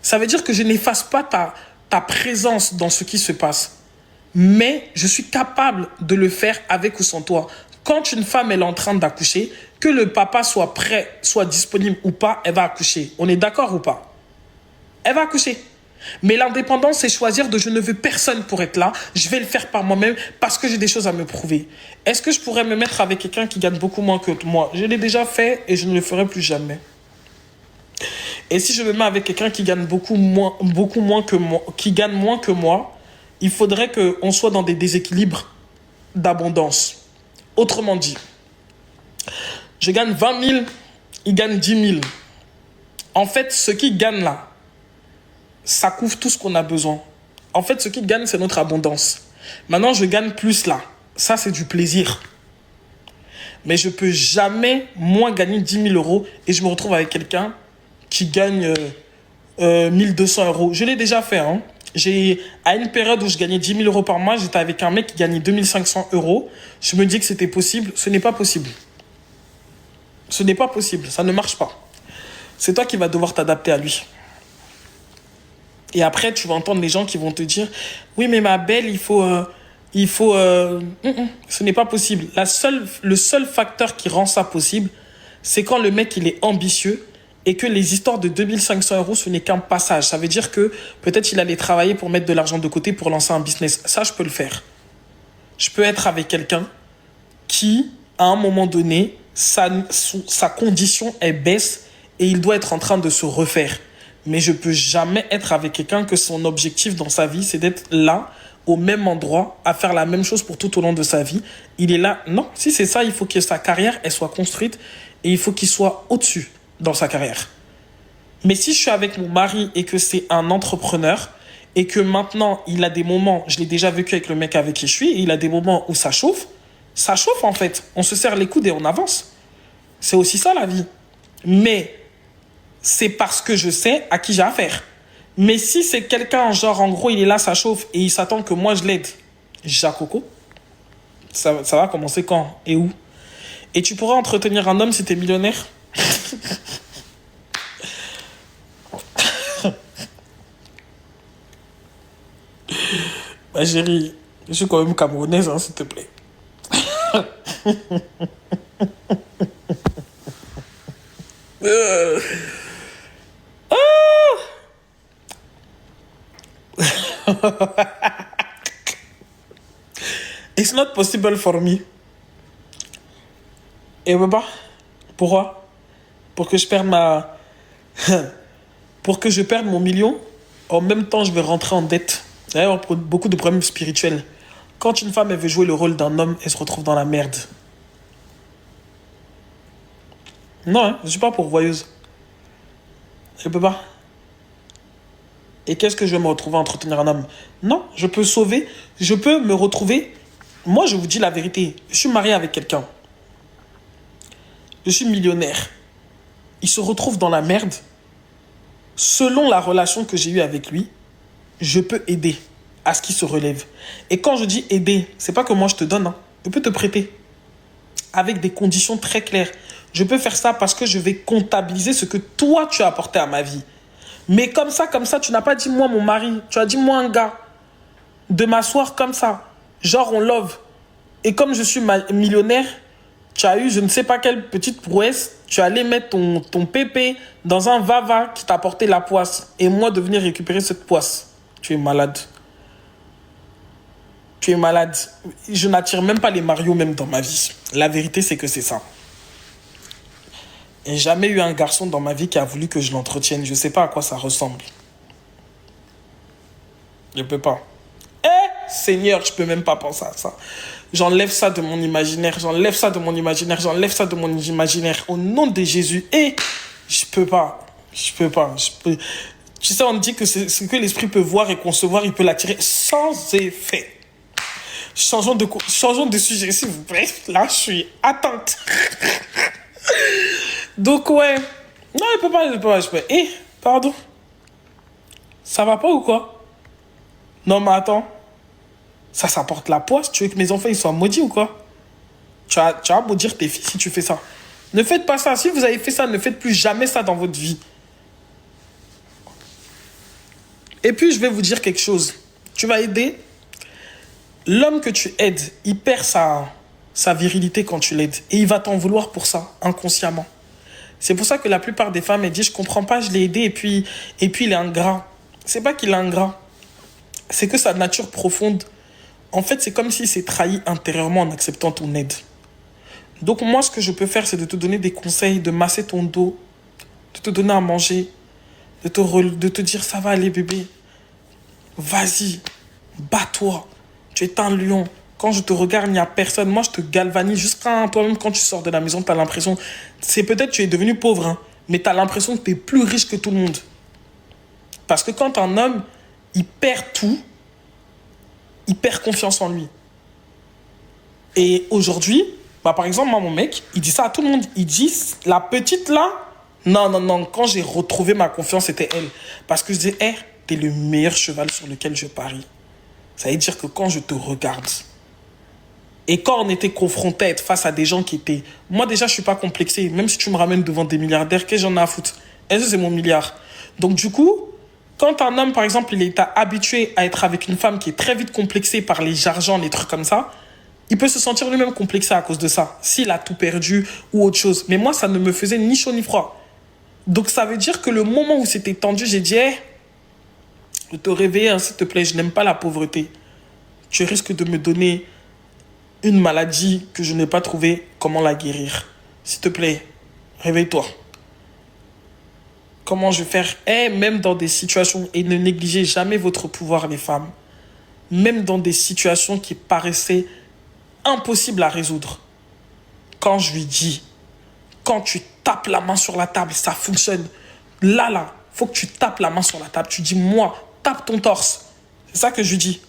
A: Ça veut dire que je n'efface pas ta présence dans ce qui se passe. Mais je suis capable de le faire avec ou sans toi. Quand une femme elle est en train d'accoucher, que le papa soit prêt, soit disponible ou pas, elle va accoucher. On est d'accord ou pas? Elle va accoucher. Mais l'indépendance, c'est choisir de je ne veux personne pour être là. Je vais le faire par moi-même parce que j'ai des choses à me prouver. Est-ce que je pourrais me mettre avec quelqu'un qui gagne beaucoup moins que moi? Je l'ai déjà fait et je ne le ferai plus jamais. Et si je me mets avec quelqu'un qui gagne beaucoup moins que moi, qui gagne moins que moi, il faudrait qu'on soit dans des déséquilibres d'abondance. Autrement dit, je gagne 20 000, il gagne 10 000. En fait, ce qui gagne là, ça couvre tout ce qu'on a besoin. En fait, ce qui gagne, c'est notre abondance. Maintenant, je gagne plus là. Ça, c'est du plaisir. Mais je ne peux jamais, moins gagner 10 000 euros et je me retrouve avec quelqu'un qui gagne 1200 euros. Je l'ai déjà fait. Hein. À une période où je gagnais 10 000 euros par mois, j'étais avec un mec qui gagnait 2500 euros. Je me dis que c'était possible. Ce n'est pas possible. Ce n'est pas possible. Ça ne marche pas. C'est toi qui vas devoir t'adapter à lui. Et après, tu vas entendre les gens qui vont te dire « Oui, mais ma belle, Ce n'est pas possible. Le seul facteur qui rend ça possible, c'est quand le mec, il est ambitieux et que les histoires de 2500 euros, ce n'est qu'un passage. Ça veut dire que peut-être il allait travailler pour mettre de l'argent de côté pour lancer un business. Ça, je peux le faire. Je peux être avec quelqu'un qui, à un moment donné, sa condition, elle baisse et il doit être en train de se refaire. Mais je ne peux jamais être avec quelqu'un que son objectif dans sa vie, c'est d'être là, au même endroit, à faire la même chose pour tout au long de sa vie. Il est là. Non, si c'est ça, il faut que sa carrière, elle soit construite et il faut qu'il soit au-dessus dans sa carrière. Mais si je suis avec mon mari et que c'est un entrepreneur et que maintenant, il a des moments, je l'ai déjà vécu avec le mec avec qui je suis, et il a des moments où ça chauffe en fait. On se serre les coudes et on avance. C'est aussi ça la vie. Mais c'est parce que je sais à qui j'ai affaire. Mais si c'est quelqu'un, genre, en gros, il est là, ça chauffe, et il s'attend que moi, je l'aide, Jacoco, ça va commencer quand et où? Et tu pourras entretenir un homme si t'es millionnaire? Bah, chérie, je suis quand même camerounaise, hein, s'il te plaît. It's not possible for me. Et bah, pourquoi? Pour que je perde pour que je perde mon million, en même temps, je vais rentrer en dette. D'ailleurs, pour beaucoup de problèmes spirituels. Quand une femme elle veut jouer le rôle d'un homme, elle se retrouve dans la merde. Non, hein, je ne suis pas pourvoyeuse. Je peux pas. Et qu'est-ce que je vais me retrouver à entretenir un homme? Non, je peux sauver, je peux me retrouver. Moi, je vous dis la vérité. Je suis marié avec quelqu'un. Je suis millionnaire. Il se retrouve dans la merde. Selon la relation que j'ai eue avec lui, je peux aider à ce qu'il se relève. Et quand je dis aider, c'est pas que moi je te donne. Hein. Je peux te prêter. Avec des conditions très claires. Je peux faire ça parce que je vais comptabiliser ce que toi tu as apporté à ma vie. Mais comme ça, tu n'as pas dit moi mon mari. Tu as dit moi un gars. De m'asseoir comme ça. Genre on love. Et comme je suis millionnaire, tu as eu je ne sais pas quelle petite prouesse. Tu allais mettre ton pépé dans un vava qui t'a apporté la poisse. Et moi de venir récupérer cette poisse. Tu es malade. Tu es malade. Je n'attire même pas les Mario même dans ma vie. La vérité c'est que c'est ça. Et jamais eu un garçon dans ma vie qui a voulu que je l'entretienne. Je ne sais pas à quoi ça ressemble. Je ne peux pas. Seigneur, je ne peux même pas penser à ça. J'enlève ça de mon imaginaire. J'enlève ça de mon imaginaire. J'enlève ça de mon imaginaire. Au nom de Jésus. Je peux pas. Je peux pas. Tu sais, on dit que ce que l'esprit peut voir et concevoir, il peut l'attirer sans effet. Changeons de sujet, s'il vous plaît. Là, je suis attente. Donc, ouais. Non, je peux pas. Pardon. Ça va pas ou quoi? Non, mais attends. Ça porte la poisse. Tu veux que mes enfants ils soient maudits ou quoi? Tu vas maudire tes filles si tu fais ça. Ne faites pas ça. Si vous avez fait ça, ne faites plus jamais ça dans votre vie. Et puis, je vais vous dire quelque chose. Tu vas aider. L'homme que tu aides, il perd sa virilité quand tu l'aides. Et il va t'en vouloir pour ça, inconsciemment. C'est pour ça que la plupart des femmes, elles disent, je comprends pas, je l'ai aidé, et puis il est ingrat. C'est pas qu'il est ingrat. C'est que sa nature profonde, en fait, c'est comme s'il s'est trahi intérieurement en acceptant ton aide. Donc moi, ce que je peux faire, c'est de te donner des conseils, de masser ton dos, de te donner à manger, de te dire, ça va aller bébé, vas-y, bats-toi, tu es un lion. Quand je te regarde, il n'y a personne. Moi, je te galvanise. Jusqu'à toi-même, quand tu sors de la maison, tu as l'impression... C'est peut-être que tu es devenu pauvre, hein, mais tu as l'impression que tu es plus riche que tout le monde. Parce que quand un homme, il perd tout, il perd confiance en lui. Et aujourd'hui, bah, par exemple, moi, mon mec, il dit ça à tout le monde. Il dit, la petite là, non. Quand j'ai retrouvé ma confiance, c'était elle. Parce que je disais, hey, t'es le meilleur cheval sur lequel je parie. Ça veut dire que quand je te regarde, et quand on était confronté à être face à des gens qui étaient... Moi, déjà, je ne suis pas complexé. Même si tu me ramènes devant des milliardaires, qu'est-ce que j'en ai à foutre? Est-ce que c'est mon milliard? Donc, du coup, quand un homme, par exemple, il est habitué à être avec une femme qui est très vite complexée par les argents, les trucs comme ça, il peut se sentir lui-même complexé à cause de ça, s'il a tout perdu ou autre chose. Mais moi, ça ne me faisait ni chaud ni froid. Donc, ça veut dire que le moment où c'était tendu, j'ai dit, hey, je te réveille, hein, s'il te plaît, je n'aime pas la pauvreté. Tu risques de me donner une maladie que je n'ai pas trouvé comment la guérir. S'il te plaît, réveille-toi. Comment je vais faire? Même dans des situations, et ne négligez jamais votre pouvoir, les femmes. Même dans des situations qui paraissaient impossibles à résoudre. Quand je lui dis, quand tu tapes la main sur la table, ça fonctionne. Là, faut que tu tapes la main sur la table. Tu dis, moi, tape ton torse. C'est ça que je lui dis.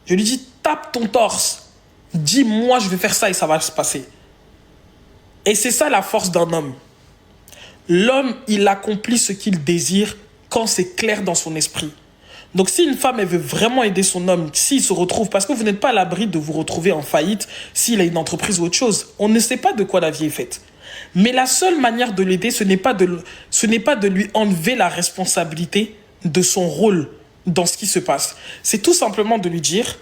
A: Je lui dis, tape ton torse. Dis, moi, je vais faire ça et ça va se passer. Et c'est ça la force d'un homme. L'homme, il accomplit ce qu'il désire quand c'est clair dans son esprit. Donc, si une femme, elle veut vraiment aider son homme, s'il se retrouve, parce que vous n'êtes pas à l'abri de vous retrouver en faillite, s'il a une entreprise ou autre chose, on ne sait pas de quoi la vie est faite. Mais la seule manière de l'aider, ce n'est pas de lui enlever la responsabilité de son rôle dans ce qui se passe. C'est tout simplement de lui dire...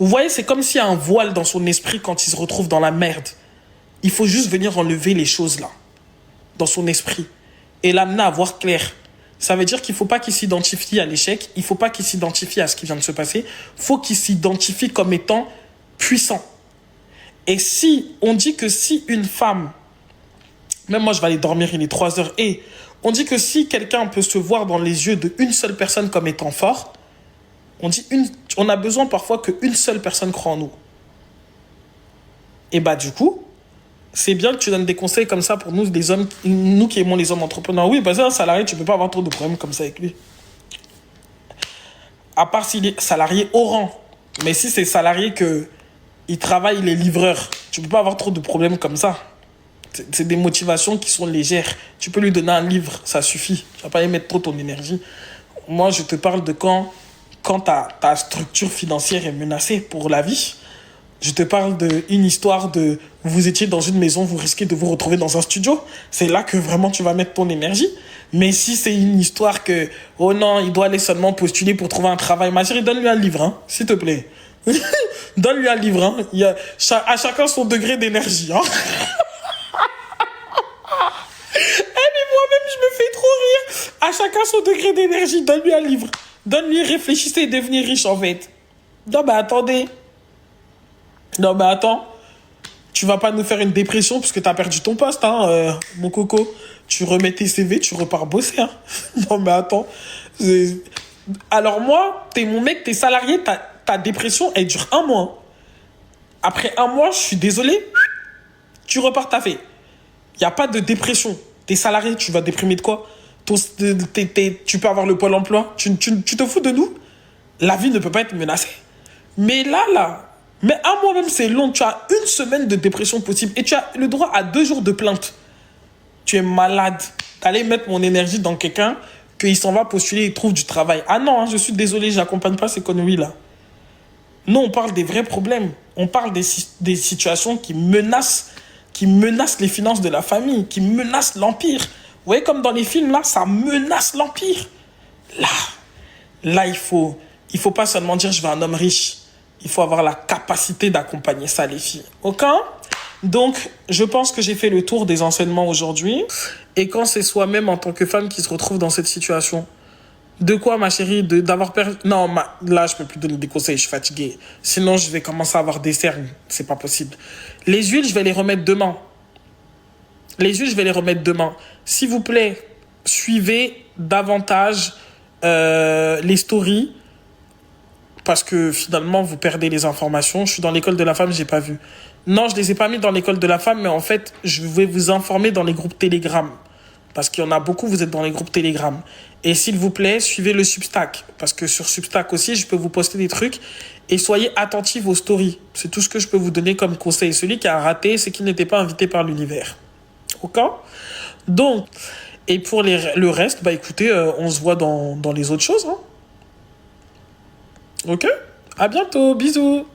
A: Vous voyez, c'est comme s'il y a un voile dans son esprit quand il se retrouve dans la merde. Il faut juste venir enlever les choses là, dans son esprit, et l'amener à voir clair. Ça veut dire qu'il ne faut pas qu'il s'identifie à l'échec, il ne faut pas qu'il s'identifie à ce qui vient de se passer, il faut qu'il s'identifie comme étant puissant. Et si on dit que si une femme, même moi je vais aller dormir, il est 3 heures, et on dit que si quelqu'un peut se voir dans les yeux d'une seule personne comme étant fort, on a besoin parfois qu'une seule personne croit en nous. Et bah du coup, c'est bien que tu donnes des conseils comme ça pour nous, les hommes, nous qui aimons les hommes entrepreneurs. Oui, parce que un salarié, tu ne peux pas avoir trop de problèmes comme ça avec lui. À part s'il est salarié au rang. Mais si c'est salarié qu'il travaille, il est livreur, tu ne peux pas avoir trop de problèmes comme ça. C'est des motivations qui sont légères. Tu peux lui donner un livre, ça suffit. Tu ne vas pas y mettre trop ton énergie. Moi, je te parle de quand ta structure financière est menacée pour la vie. Je te parle d'une histoire de... Vous étiez dans une maison, vous risquez de vous retrouver dans un studio. C'est là que vraiment tu vas mettre ton énergie. Mais si c'est une histoire que... Oh non, il doit aller seulement postuler pour trouver un travail. Ma chérie, donne-lui un livre, hein, s'il te plaît. Donne-lui un livre. Hein. À chacun son degré d'énergie. Hein. Mais moi-même, je me fais trop rire. À chacun son degré d'énergie. Donne-lui un livre. Donne-lui, réfléchissez et devenez riche, en fait. Non, mais attendez. Non, mais attends. Tu vas pas nous faire une dépression parce que t'as perdu ton poste, hein, mon coco. Tu remets tes CV, tu repars bosser, hein. Non, mais attends. Alors moi, t'es mon mec, t'es salarié, ta dépression, elle dure 1 mois. Après 1 mois, je suis désolé, tu repars taffer. Il n'y a pas de dépression. T'es salarié, tu vas déprimer de quoi? Tu peux avoir le pôle emploi. Tu te fous de nous? La vie ne peut pas être menacée. Mais mais 1 mois même, c'est long. Tu as 1 semaine de dépression possible. Et tu as le droit à 2 jours de plainte. Tu es malade. T'allais mettre mon énergie dans quelqu'un qu'il s'en va postuler et trouve du travail. Ah non, hein, je suis désolé, j'accompagne pas ces conneries-là. Non, on parle des vrais problèmes. On parle des situations qui menacent les finances de la famille, qui menacent l'empire. Vous voyez, comme dans les films, là, ça menace l'empire. Là, il faut pas seulement dire « je veux un homme riche ». Il faut avoir la capacité d'accompagner ça, les filles. Ok? Donc, je pense que j'ai fait le tour des enseignements aujourd'hui. Et quand c'est soi-même en tant que femme qui se retrouve dans cette situation, de quoi, ma chérie, d'avoir perdu... Non, là, je peux plus donner des conseils, je suis fatiguée. Sinon, je vais commencer à avoir des cernes. C'est pas possible. Les huiles, je vais les remettre demain. Les huiles, je vais les remettre demain. S'il vous plaît, suivez davantage les stories parce que finalement, vous perdez les informations. Je suis dans l'école de la femme, j'ai pas vu. Non, je les ai pas mis dans l'école de la femme, mais en fait, je vais vous informer dans les groupes Telegram. Parce qu'il y en a beaucoup, vous êtes dans les groupes Telegram. Et s'il vous plaît, suivez le Substack. Parce que sur Substack aussi, je peux vous poster des trucs. Et soyez attentifs aux stories. C'est tout ce que je peux vous donner comme conseil. Celui qui a raté, c'est qu'il n'était pas invité par l'univers. Ok? Donc, et pour le reste, bah écoutez, on se voit dans les autres choses. Hein. Ok? À bientôt, bisous.